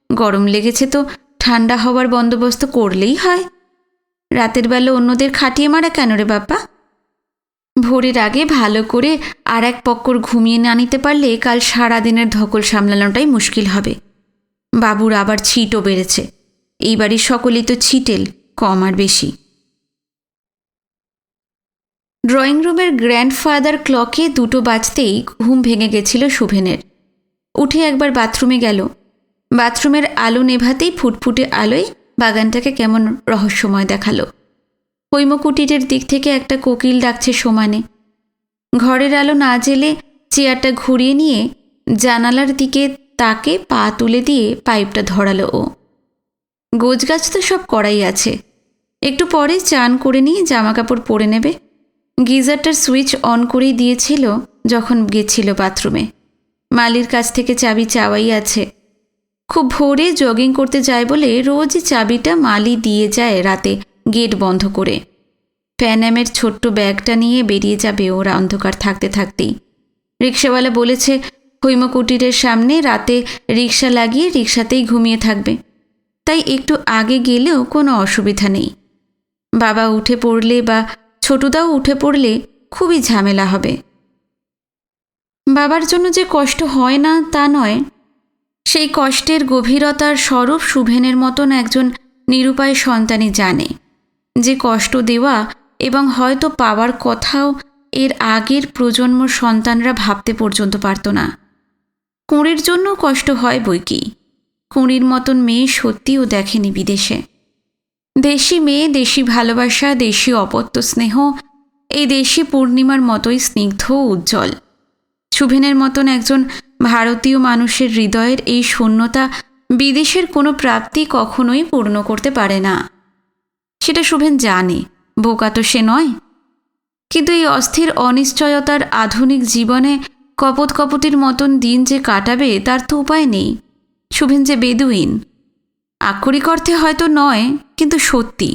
গরম লেগেছে তো ঠান্ডা হওয়ার বন্দোবস্ত করলেই হয়। রাতের বেলা অন্যদের খাটিয়ে মারা কেন রে বাপ্পা? ভোরের আগে ভালো করে আর এক পক্কর ঘুমিয়ে না নিতে পারলে কাল সারাদিনের ধকল সামলানোটাই মুশকিল হবে। বাবুর আবার ছিটও বেড়েছে। এই বাড়ির সকলেই তো ছিটেল, কম আর বেশি। ড্রয়িং রুমের গ্র্যান্ডফাদার ক্লকে 2টো বাজতেই ঘুম ভেঙে গেছিল শুভেনের। উঠে একবার বাথরুমে গেল। বাথরুমের আলো নেভাতেই ফুটফুটে আলোয় বাগানটাকে কেমন রহস্যময় দেখালো। হৈমকুটিরের দিক থেকে একটা কোকিল ডাকছে সমানে। ঘরের আলো না জ্বেলে চেয়ারটা ঘুরিয়ে নিয়ে জানালার দিকে তাকে পা তুলে দিয়ে পাইপটা ধরালো ও। গোছগাছ তো সব করাই আছে, একটু পরে চান করে নিয়ে জামাকাপড় পরে নেবে। গিজারটার সুইচ অন করেই দিয়েছিল যখন গেছিল বাথরুমে। মালির কাছ থেকে চাবি চাওয়াই আছে। খুব ভোরে জগিং করতে যায় বলে রোজ চাবিটা মালি দিয়ে যায় রাতে গেট বন্ধ করে। প্যানামের ছোট্ট ব্যাগটা নিয়ে বেরিয়ে যাবে ওরা অন্ধকার থাকতে থাকতেই। রিক্সাওয়ালা বলেছে হৈমকুটিরের সামনে রাতে রিক্সা লাগিয়ে রিক্সাতেই ঘুমিয়ে থাকবে, তাই একটু আগে গেলেও কোনো অসুবিধা নেই। বাবা উঠে পড়লে বা ছোটুদাও উঠে পড়লে খুবই ঝামেলা হবে। বাবার জন্য যে কষ্ট হয় না তা নয়, সেই কষ্টের গভীরতার স্বরূপ শুভেনের মতন একজন নিরুপায় সন্তানই জানে। যে কষ্ট দেওয়া এবং হয়তো পাওয়ার কথাও এর আগের প্রজন্ম সন্তানরা ভাবতে পর্যন্ত পারত না। কুঁড়ির জন্য কষ্ট হয় বৈকি। কুঁড়ির মতন মেয়ে সত্যিও দেখেনি বিদেশে। দেশি মেয়ে, দেশি ভালোবাসা, দেশি অপত্য স্নেহ, এই দেশি পূর্ণিমার মতোই স্নিগ্ধ উজ্জ্বল। শুভেনের মতন একজন ভারতীয় মানুষের হৃদয়ের এই শূন্যতা বিদেশের কোনো প্রাপ্তি কখনোই পূর্ণ করতে পারে না। সেটা শুভেন জানে, বোকা তো সে নয়। কিন্তু এই অস্থির অনিশ্চয়তার আধুনিক জীবনে কপট কপটির মতন দিন যে কাটাবে তার তো উপায় নেই। শুভেন যে বেদুইন, আক্ষরিক অর্থে হয়তো নয়, কিন্তু সত্যি।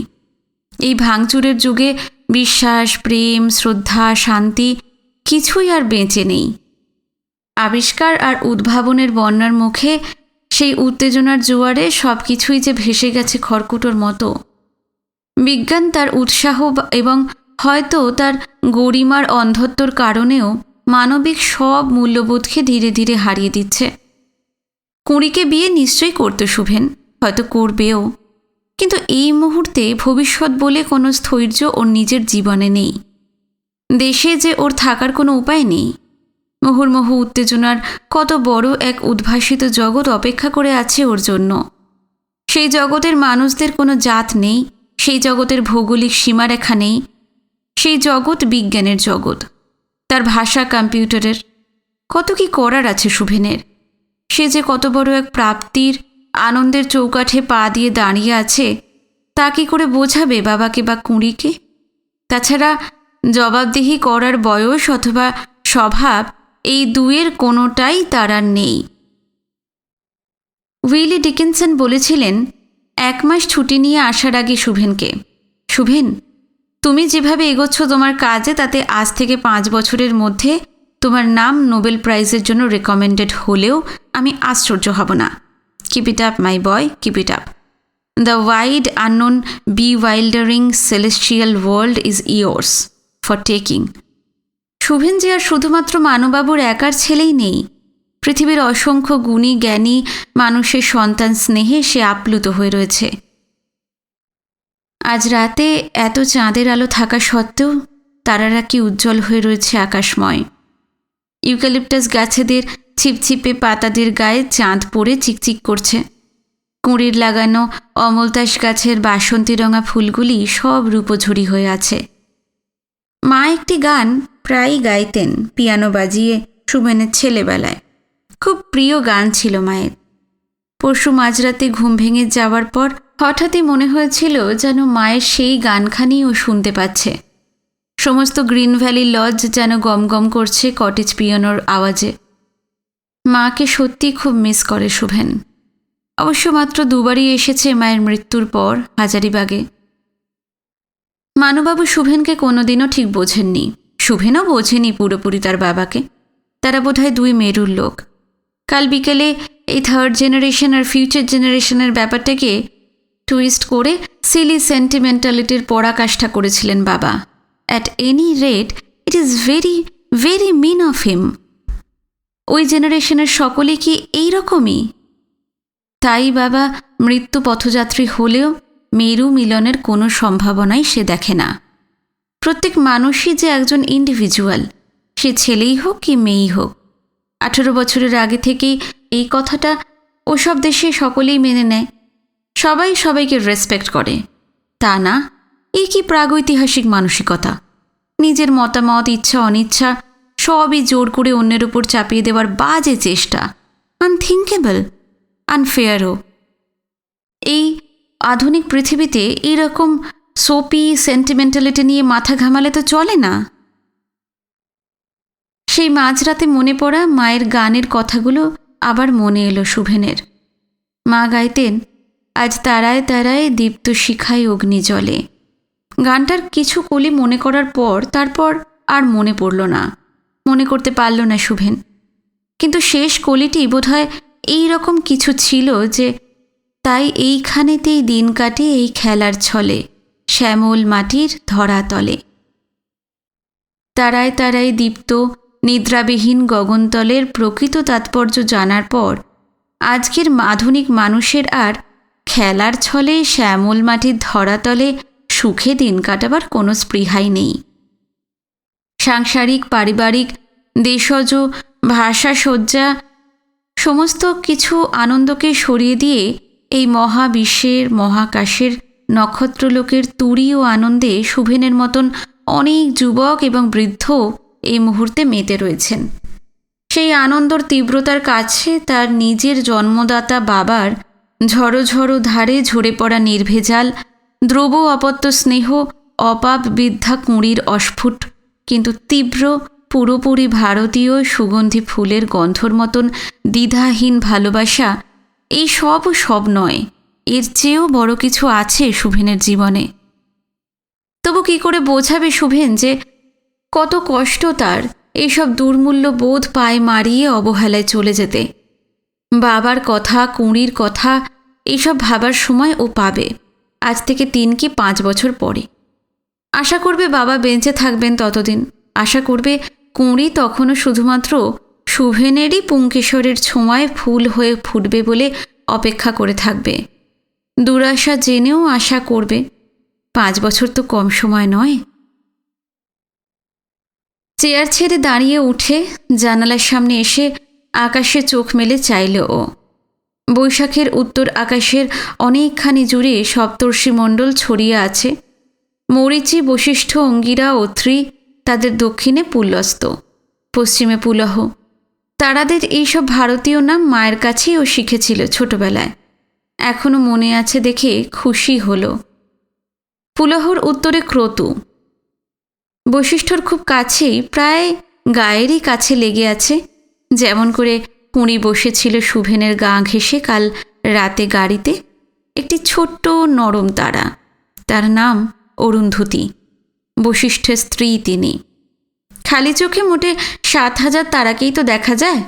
এই ভাঙচুরের যুগে বিশ্বাস, প্রেম, শ্রদ্ধা, শান্তি কিছুই আর বেঁচে নেই। আবিষ্কার আর উদ্ভাবনের বন্যার মুখে সেই উত্তেজনার জোয়ারে সব কিছুই যে ভেসে গেছে খড়কুটোর মতো। বিজ্ঞান তার উৎসাহ এবং হয়তো তার গরিমার অন্ধত্বর কারণেও মানবিক সব মূল্যবোধকে ধীরে ধীরে হারিয়ে দিচ্ছে। কুঁড়িকে বিয়ে নিশ্চয়ই করত শুভেন, হয়তো করবেও, কিন্তু এই মুহূর্তে ভবিষ্যৎ বলে কোনো স্থৈর্য ওর নিজের জীবনে নেই। দেশে যে ওর থাকার কোনো উপায় নেই। মুহুর্মুহু উত্তেজনার কত বড় এক উদ্ভাসিত জগৎ অপেক্ষা করে আছে ওর জন্য। সেই জগতের মানুষদের কোনো জাত নেই, সেই জগতের ভৌগোলিক সীমারেখা নেই। সেই জগৎ বিজ্ঞানের জগৎ, তার ভাষা কম্পিউটারের। কত কি করার আছে শুভেনের। সে যে কত বড় এক প্রাপ্তির আনন্দের চৌকাঠে পা দিয়ে দাঁড়িয়ে আছে তা কি করে বোঝাবে বাবাকে বা কুঁড়িকে? তাছাড়া জবাবদিহি করার বয়স অথবা স্বভাব, এই দুয়ের কোনোটাই তার আর নেই। উইলি ডিকিনসন বলেছিলেন 1 মাস ছুটি নিয়ে আসার আগে শুভেনকে, শুভেন, তুমি যেভাবে এগোচ্ছ তোমার কাজে, তাতে আজ থেকে 5 বছরের মধ্যে তোমার নাম নোবেল প্রাইজের জন্য রেকমেন্ডেড হলেও আমি আশ্চর্য হব না। Keep it up my boy, keep it up. The wide unknown bewildering celestial world is yours for taking. Shuven যে আর শুধুমাত্র মানবাবুর একার ছেলেই নেই। পৃথিবীর অসংখ্য গুণী জ্ঞানী মানুষের সন্তান স্নেহে সে আপ্লুত হয়ে রয়েছে। আজ রাতে এত চাঁদের আলো থাকা সত্ত্বেও তারারা কি উজ্জ্বল হয়ে রয়েছে আকাশময়। ইউক্যালিপটাস গাছেদের ছিপছিপে পাতাদের গায়ে চাঁদ পড়ে চিকচিক করছে। কুঁড়ির লাগানো অমলতাস গাছের বাসন্তী রঙা ফুলগুলি সব রূপঝুরি হয়ে আছে। মা একটি গান প্রায়ই গাইতেন পিয়ানো বাজিয়ে সুমেনের ছেলেবেলায়। খুব প্রিয় গান ছিল মায়ের। পরশু মাঝরাতে ঘুম ভেঙে যাওয়ার পর হঠাৎই মনে হয়েছিল যেন মায়ের সেই গানখানি ও শুনতে পাচ্ছে। সমস্ত গ্রিন ভ্যালি লজ যেন গমগম করছে কটেজ পিয়ানোর আওয়াজে। মাকে সত্যি খুব মিস করে শুভেন। অবশ্য মাত্র দুবারই এসেছে মায়ের মৃত্যুর পর হাজারিবাগে। মানুবাবু শুভেনকে কোনোদিনও ঠিক বোঝেননি, শুভেনও বোঝেনি পুরোপুরি তার বাবাকে। তারা বোধহয় দুই মেরুর লোক। কাল বিকেলে এই থার্ড জেনারেশন আর ফিউচার জেনারেশনের ব্যাপারটাকে টুইস্ট করে সিলি সেন্টিমেন্টালিটির পরাকাষ্ঠা করেছিলেন বাবা। At any rate it is very very mean of him. ওই জেনারেশনের সকলে কি এই রকমই? তাই বাবা মৃত্যু পথযাত্রী হলেও মেরু মিলনের কোনো সম্ভাবনাই সে দেখে না। প্রত্যেক মানুষই যে একজন ইন্ডিভিজুয়াল, সে ছেলেই হোক কি মেয়েই হোক। 18 বছরের আগে থেকেই এই কথাটা ওসব দেশে সকলেই মেনে নেয়। সবাই সবাইকে রেসপেক্ট করে। তা না, এই কি প্রাগৈতিহাসিক মানসিকতা! নিজের মতামত, ইচ্ছা অনিচ্ছা সবই জোর করে অন্যের উপর চাপিয়ে দেওয়ার বাজে চেষ্টা। আনথিঙ্কেবল, আনফেয়ারও। এই আধুনিক পৃথিবীতে এইরকম সোপি সেন্টিমেন্টালিটি নিয়ে মাথা ঘামালে তো চলে না। সেই মাঝরাতে মনে পড়া মায়ের গানের কথাগুলো আবার মনে এলো শুভেনের। মা গাইতেন, আজ তারায় তারায় দীপ্ত শিখায় অগ্নি জলে। গানটার কিছু কলি মনে করার পর তারপর আর মনে পড়ল না, মনে করতে পারল না শুভেন। কিন্তু শেষ কলিটি বোধহয় এই রকম কিছু ছিল যে, তাই এইখানেতেই দিন কাটে এই খেলার ছলে, শ্যামল মাটির ধরাতলে। তারায় তারায় দীপ্ত নিদ্রাবিহীন গগনতলের প্রকৃত তাৎপর্য জানার পর আজকের আধুনিক মানুষের আর খেলার ছলে শ্যামল মাটির ধরাতলে সুখে দিন কাটাবার কোনো স্পৃহাই নেই। সাংসারিক, পারিবারিক, দেশজ, ভাষা সজ্জা সমস্ত কিছু আনন্দকে সরিয়ে দিয়ে এই মহাবিশ্বের, মহাকাশের, নক্ষত্রলোকের তুরী ও আনন্দে শুভেনের মতন অনেক যুবক এবং বৃদ্ধ এই মুহূর্তে মেতে রয়েছেন। সেই আনন্দর তীব্রতার কাছে তার নিজের জন্মদাতা বাবার ঝড়ো ঝড়ো ধারে ঝরে পড়া নির্ভেজাল দ্রব অপত্য স্নেহ, অপাপ বিদ্যা কুঁড়ির অস্ফুট কিন্তু তীব্র, পুরোপুরি ভারতীয় সুগন্ধি ফুলের গন্ধর মতন দ্বিধাহীন ভালোবাসা, এই সব নয়, এর চেয়েও বড় কিছু আছে শুভেনের জীবনে। তবু কি করে বোঝাবে শুভেন যে কত কষ্ট তার এইসব দুর্মূল্য বোধ পায়ে মারিয়ে অবহেলায় চলে যেতে। বাবার কথা, কুঁড়ির কথা এইসব ভাবার সময় ও পাবে আজ থেকে 3 কি 5 বছর পরে। আশা করবে বাবা বেঁচে থাকবেন ততদিন। আশা করবে কুঁড়ি তখনও শুধুমাত্র শুভেনেরই পুংকেশরের ছোঁয়ায় ফুল হয়ে ফুটবে বলে অপেক্ষা করে থাকবে। দুরাশা জেনেও আশা করবে। 5 বছর তো কম সময় নয়। চেয়ার ছেড়ে দাঁড়িয়ে উঠে জানালার সামনে এসে আকাশে চোখ মেলে চাইল ও। বৈশাখের উত্তর আকাশের অনেকখানি জুড়ে সপ্তর্ষিমণ্ডল ছড়িয়ে আছে। মরীচি, বশিষ্ঠ, অঙ্গিরা, অত্রি, তাদের দক্ষিণে পুলস্ত, পশ্চিমে পুলহ। তারাদের এইসব ভারতীয় নাম মায়ের কাছেই ও শিখেছিল ছোটবেলায়। এখনও মনে আছে দেখে খুশি হল। পুলহর উত্তরে ক্রতু। বশিষ্ঠর খুব কাছেই, প্রায় গায়েরই কাছে লেগে আছে। যেমন করে কুঁড়ি বসেছিল শুভেনের গা ঘেঁষে কাল রাতে গাড়িতে, একটি ছোট্ট নরম তারা, তার নাম অরুন্ধতী। বশিষ্ঠের স্ত্রী তিনি। খালি চোখে মোটে 7,000 তারাকেই তো দেখা যায়,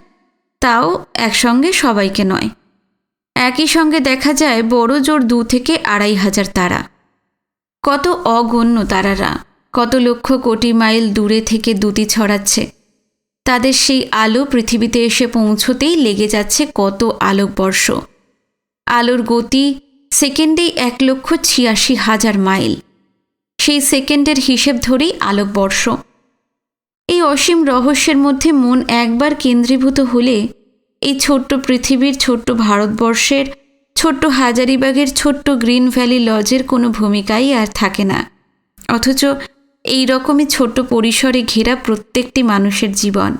তাও একসঙ্গে সবাইকে নয়। একই সঙ্গে দেখা যায় বড় জোর 2 থেকে 2,500 তারা। কত অগণ্য তারারা, কত লক্ষ কোটি মাইল দূরে থেকে দ্যুতি ছড়াচ্ছে। তাদের সেই আলো পৃথিবীতে এসে পৌঁছতেই লেগে যাচ্ছে কত আলোকবর্ষ। আলোর গতি সেকেন্ডেই 1,86,000 মাইল। সেই সেকেন্ডের হিসেব ধরেই আলোকবর্ষ। এই অসীম রহস্যের মধ্যে মন একবার কেন্দ্রীভূত হলে এই ছোট্ট পৃথিবীর, ছোট্ট ভারতবর্ষের, ছোট্ট হাজারিবাগের ছোট্ট গ্রিন ভ্যালি লজের কোনো ভূমিকাই আর থাকে না। অথচ এই রকমই ছোট্ট পরিসরে ঘেরা প্রত্যেকটি মানুষের জীবন।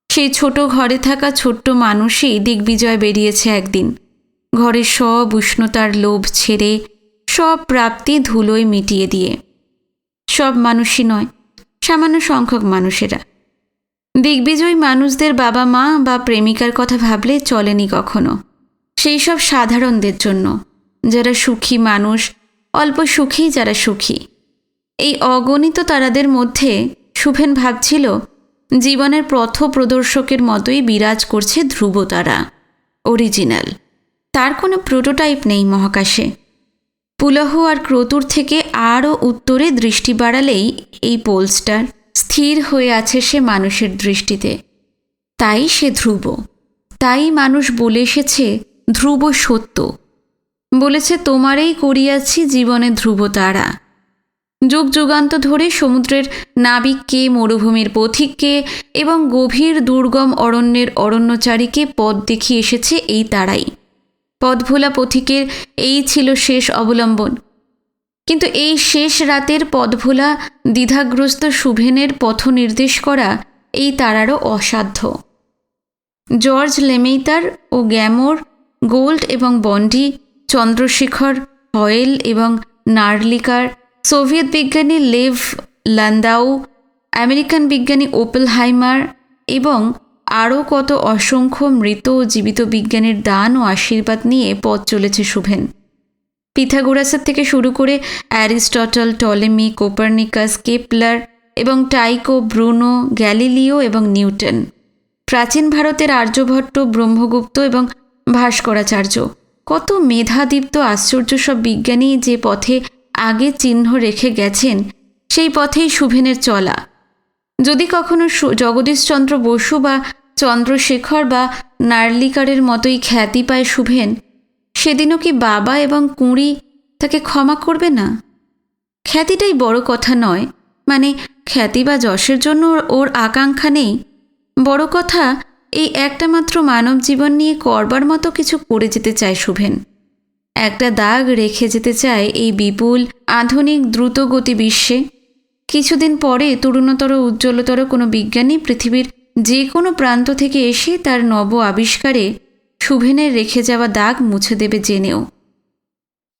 সেই ছোট ঘরে থাকা ছোট্ট মানুষই দিগ্বিজয় বেরিয়েছে একদিন, ঘরের সব উষ্ণতার লোভ ছেড়ে, সব প্রাপ্তি ধুলোয় মিটিয়ে দিয়ে। সব মানুষই নয়, সামান্য সংখ্যক মানুষেরা। দিগ্বিজয়ী মানুষদের বাবা মা বা প্রেমিকার কথা ভাবলে চলেনি কখনো। সেই সব সাধারণদের জন্য, যারা সুখী মানুষ, অল্প সুখেই যারা সুখী। এই অগণিত তারাদের মধ্যে শুভেন ভাবছিল জীবনের পথ প্রদর্শকের মতোই বিরাজ করছে ধ্রুবতারা, অরিজিনাল। তার কোনো প্রোটোটাইপ নেই মহাকাশে। পুলহ আর ক্রতুর থেকে আরও উত্তরে দৃষ্টি বাড়ালেই এই পোলস্টার স্থির হয়ে আছে সে মানুষের দৃষ্টিতে। তাই সে ধ্রুব। তাই মানুষ বলে এসেছে ধ্রুব সত্য। বলেছে তোমারেই করিয়াছি জীবনে ধ্রুবতারা। যুগ যুগান্ত ধরে সমুদ্রের নাবিককে, মরুভূমির পথিককে এবং গভীর দুর্গম অরণ্যের অরণ্যচারীকে পথ দেখিয়ে এসেছে এই তারাই। পথভোলা পথিকের এই ছিল শেষ অবলম্বন। কিন্তু এই শেষ রাতের পথভোলা দ্বিধাগ্রস্ত শুভেনের পথ নির্দেশ করা এই তারারও অসাধ্য। জর্জ লেমেইতার ও গ্যামোর, গোল্ড এবং বন্ডি, চন্দ্রশেখর, হয়েল এবং নার্লিকার, সোভিয়েত বিজ্ঞানী লেভ লান্দাউ, আমেরিকান বিজ্ঞানী ওপেলহাইমার এবং আরও কত অসংখ্য মৃত ও জীবিত বিজ্ঞানীর দান ও আশীর্বাদ নিয়ে পথ চলেছে শুভেন। পিথাগোরাসের থেকে শুরু করে অ্যারিস্টটল, টলেমি, কোপার্নিকাস, কেপলার এবং টাইকো, ব্রুনো, গ্যালিলিও এবং নিউটন, প্রাচীন ভারতের আর্যভট্ট, ব্রহ্মগুপ্ত এবং ভাস্করাচার্য, কত মেধাদীপ্ত আশ্চর্য সব বিজ্ঞানী যে পথে আগে চিহ্ন রেখে গেছেন, সেই পথেই শুভেনের চলা। যদি কখনো জগদীশচন্দ্র বসু বা চন্দ্রশেখর বা নার্লিকারের মতোই খ্যাতি পায় শুভেন, সেদিনও কি বাবা এবং কুঁড়ি তাকে ক্ষমা করবে না? খ্যাতিটাই বড় কথা নয়, মানে খ্যাতি বা যশের জন্য ওর আকাঙ্ক্ষা নেই। বড় কথা এই একটা মাত্র মানব জীবন নিয়ে করবার মতো কিছু করে যেতে চায় শুভেন। একটা দাগ রেখে যেতে চায় এই বিপুল আধুনিক দ্রুতগতি বিশ্বে। কিছুদিন পরে তরুণতর উজ্জ্বলতর কোনো বিজ্ঞানী পৃথিবীর যে কোনো প্রান্ত থেকে এসে তার নব আবিষ্কারে শুভেনের রেখে যাওয়া দাগ মুছে দেবে জেনেও।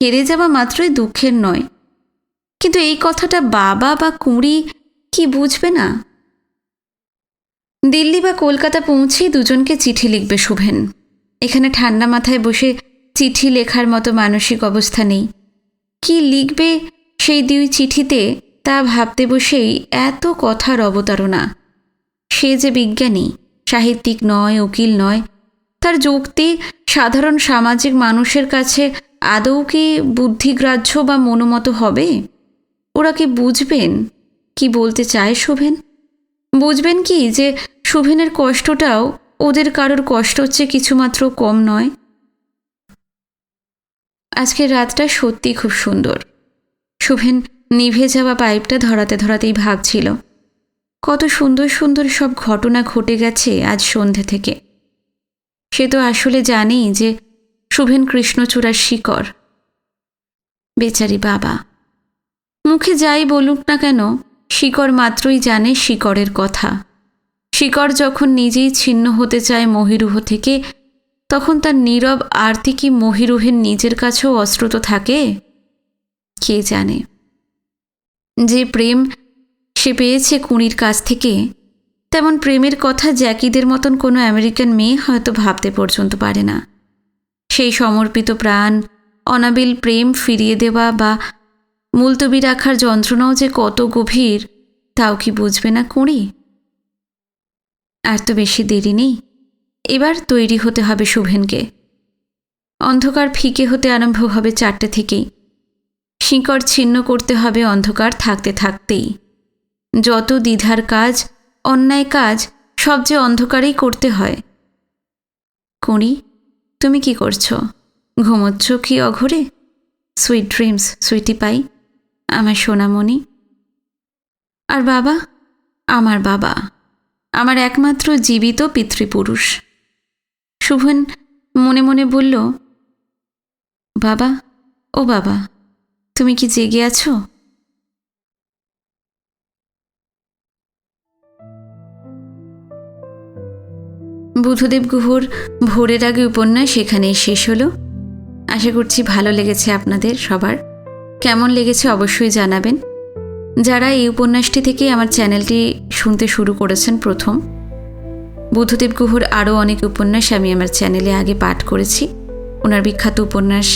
হেরে যাওয়া মাত্রই দুঃখের নয়, কিন্তু এই কথাটা বাবা বা কুঁড়ি কি বুঝবে না? দিল্লি বা কলকাতা পৌঁছেই দুজনকে চিঠি লিখবে শুভেন। এখানে ঠান্ডা মাথায় বসে চিঠি লেখার মতো মানসিক অবস্থা নেই। কি লিখবে সেই দুই চিঠিতে তা ভাবতে বসেই এত কথার অবতারণা। সে যে বিজ্ঞানী, সাহিত্যিক নয়, উকিল নয়। তার যুক্তি সাধারণ সামাজিক মানুষের কাছে আদৌ কি বুদ্ধিগ্রাহ্য বা মনোমত হবে? ওরা কি বুঝবেন কি বলতে চায় শুভেন? বুঝবেন কি যে শুভেনের কষ্টটাও ওদের কারোর কষ্টর চেয়ে কিছুমাত্র কম নয়? আজকের রাতটা সত্যি খুব সুন্দর। শুভেন নিভে যাওয়া পাইপটা ধরাতে ধরাতেই ভাবছিল কত সুন্দর সুন্দর সব ঘটনা ঘটে গেছে আজ সন্ধে থেকে। সে তো আসলে জানেই যে শুভেন কৃষ্ণচূড়ার শিকড়। বেচারি বাবা, মুখে যাই বলুক না কেন, শিকড় মাত্রই জানে শিকড়ের কথা। শিকড় যখন নিজেই ছিন্ন হতে চায় মহিরুহ থেকে, তখন তার নীরব আরতি কি মহিরুহের নিজের কাছেও অশ্রুত থাকে? কে জানে। যে প্রেম সে পেয়েছে কুঁড়ির কাছ থেকে, তেমন প্রেমের কথা জ্যাকিদের মতন কোনো আমেরিকান মেয়ে হয়তো ভাবতে পর্যন্ত পারে না। সেই সমর্পিত প্রাণ, অনাবিল প্রেম ফিরিয়ে দেওয়া বা মুলতবি রাখার যন্ত্রণাও যে কত গভীর, তাও কি বুঝবে না কুঁড়ি? আর তো বেশি দেরি নেই। এবার তৈরি হতে হবে শুভেনকে। অন্ধকার ফিকে হতে আরম্ভ হবে 4টে থেকেই। শিকড় ছিন্ন করতে হবে অন্ধকার থাকতে থাকতেই। যত দ্বিধার কাজ, অন্যায় কাজ, সব যে অন্ধকারেই করতে হয়। কুঁড়ি, তুমি কি করছো? ঘুমোচ্ছ কি অঘরে? সুইট ড্রিমস সুইটি পাই, আমার সোনামণি। আর বাবা, আমার একমাত্র জীবিত পিতৃপুরুষ। শুভন মনে মনে বলল, বাবা, ও বাবা, তুমি কি জেগে আছো? বুদ্ধদেব গুহর ভোরের আগে উপন্যাস এখানেই শেষ হলো। আশা করছি ভালো লেগেছে আপনাদের সবার। কেমন লেগেছে অবশ্যই জানাবেন। যারা এই উপন্যাসটি থেকে আমার চ্যানেলটি শুনতে শুরু করেছেন প্রথম, বুদ্ধদেব গুহর আরও অনেক উপন্যাস আমি আমার চ্যানেলে আগে পাঠ করেছি। ওনার বিখ্যাত উপন্যাস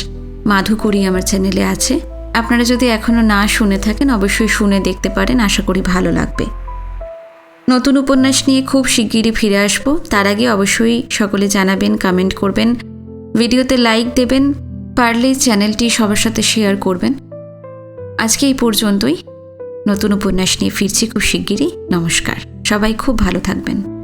মাধুকরী আমার চ্যানেলে আছে। আপনারা যদি এখনও না শুনে থাকেন অবশ্যই শুনে দেখতে পারেন, আশা করি ভালো লাগবে। নতুন উপন্যাস নিয়ে খুব শিগগিরই ফিরে আসবো। তার আগে অবশ্যই সকলে জানাবেন, কমেন্ট করবেন, ভিডিওতে লাইক দেবেন, পারলে চ্যানেলটি সবার সাথে শেয়ার করবেন। আজকে এই পর্যন্তই। নতুন উপন্যাস নিয়ে ফিরছি খুব শিগগিরই। নমস্কার, সবাই খুব ভালো থাকবেন।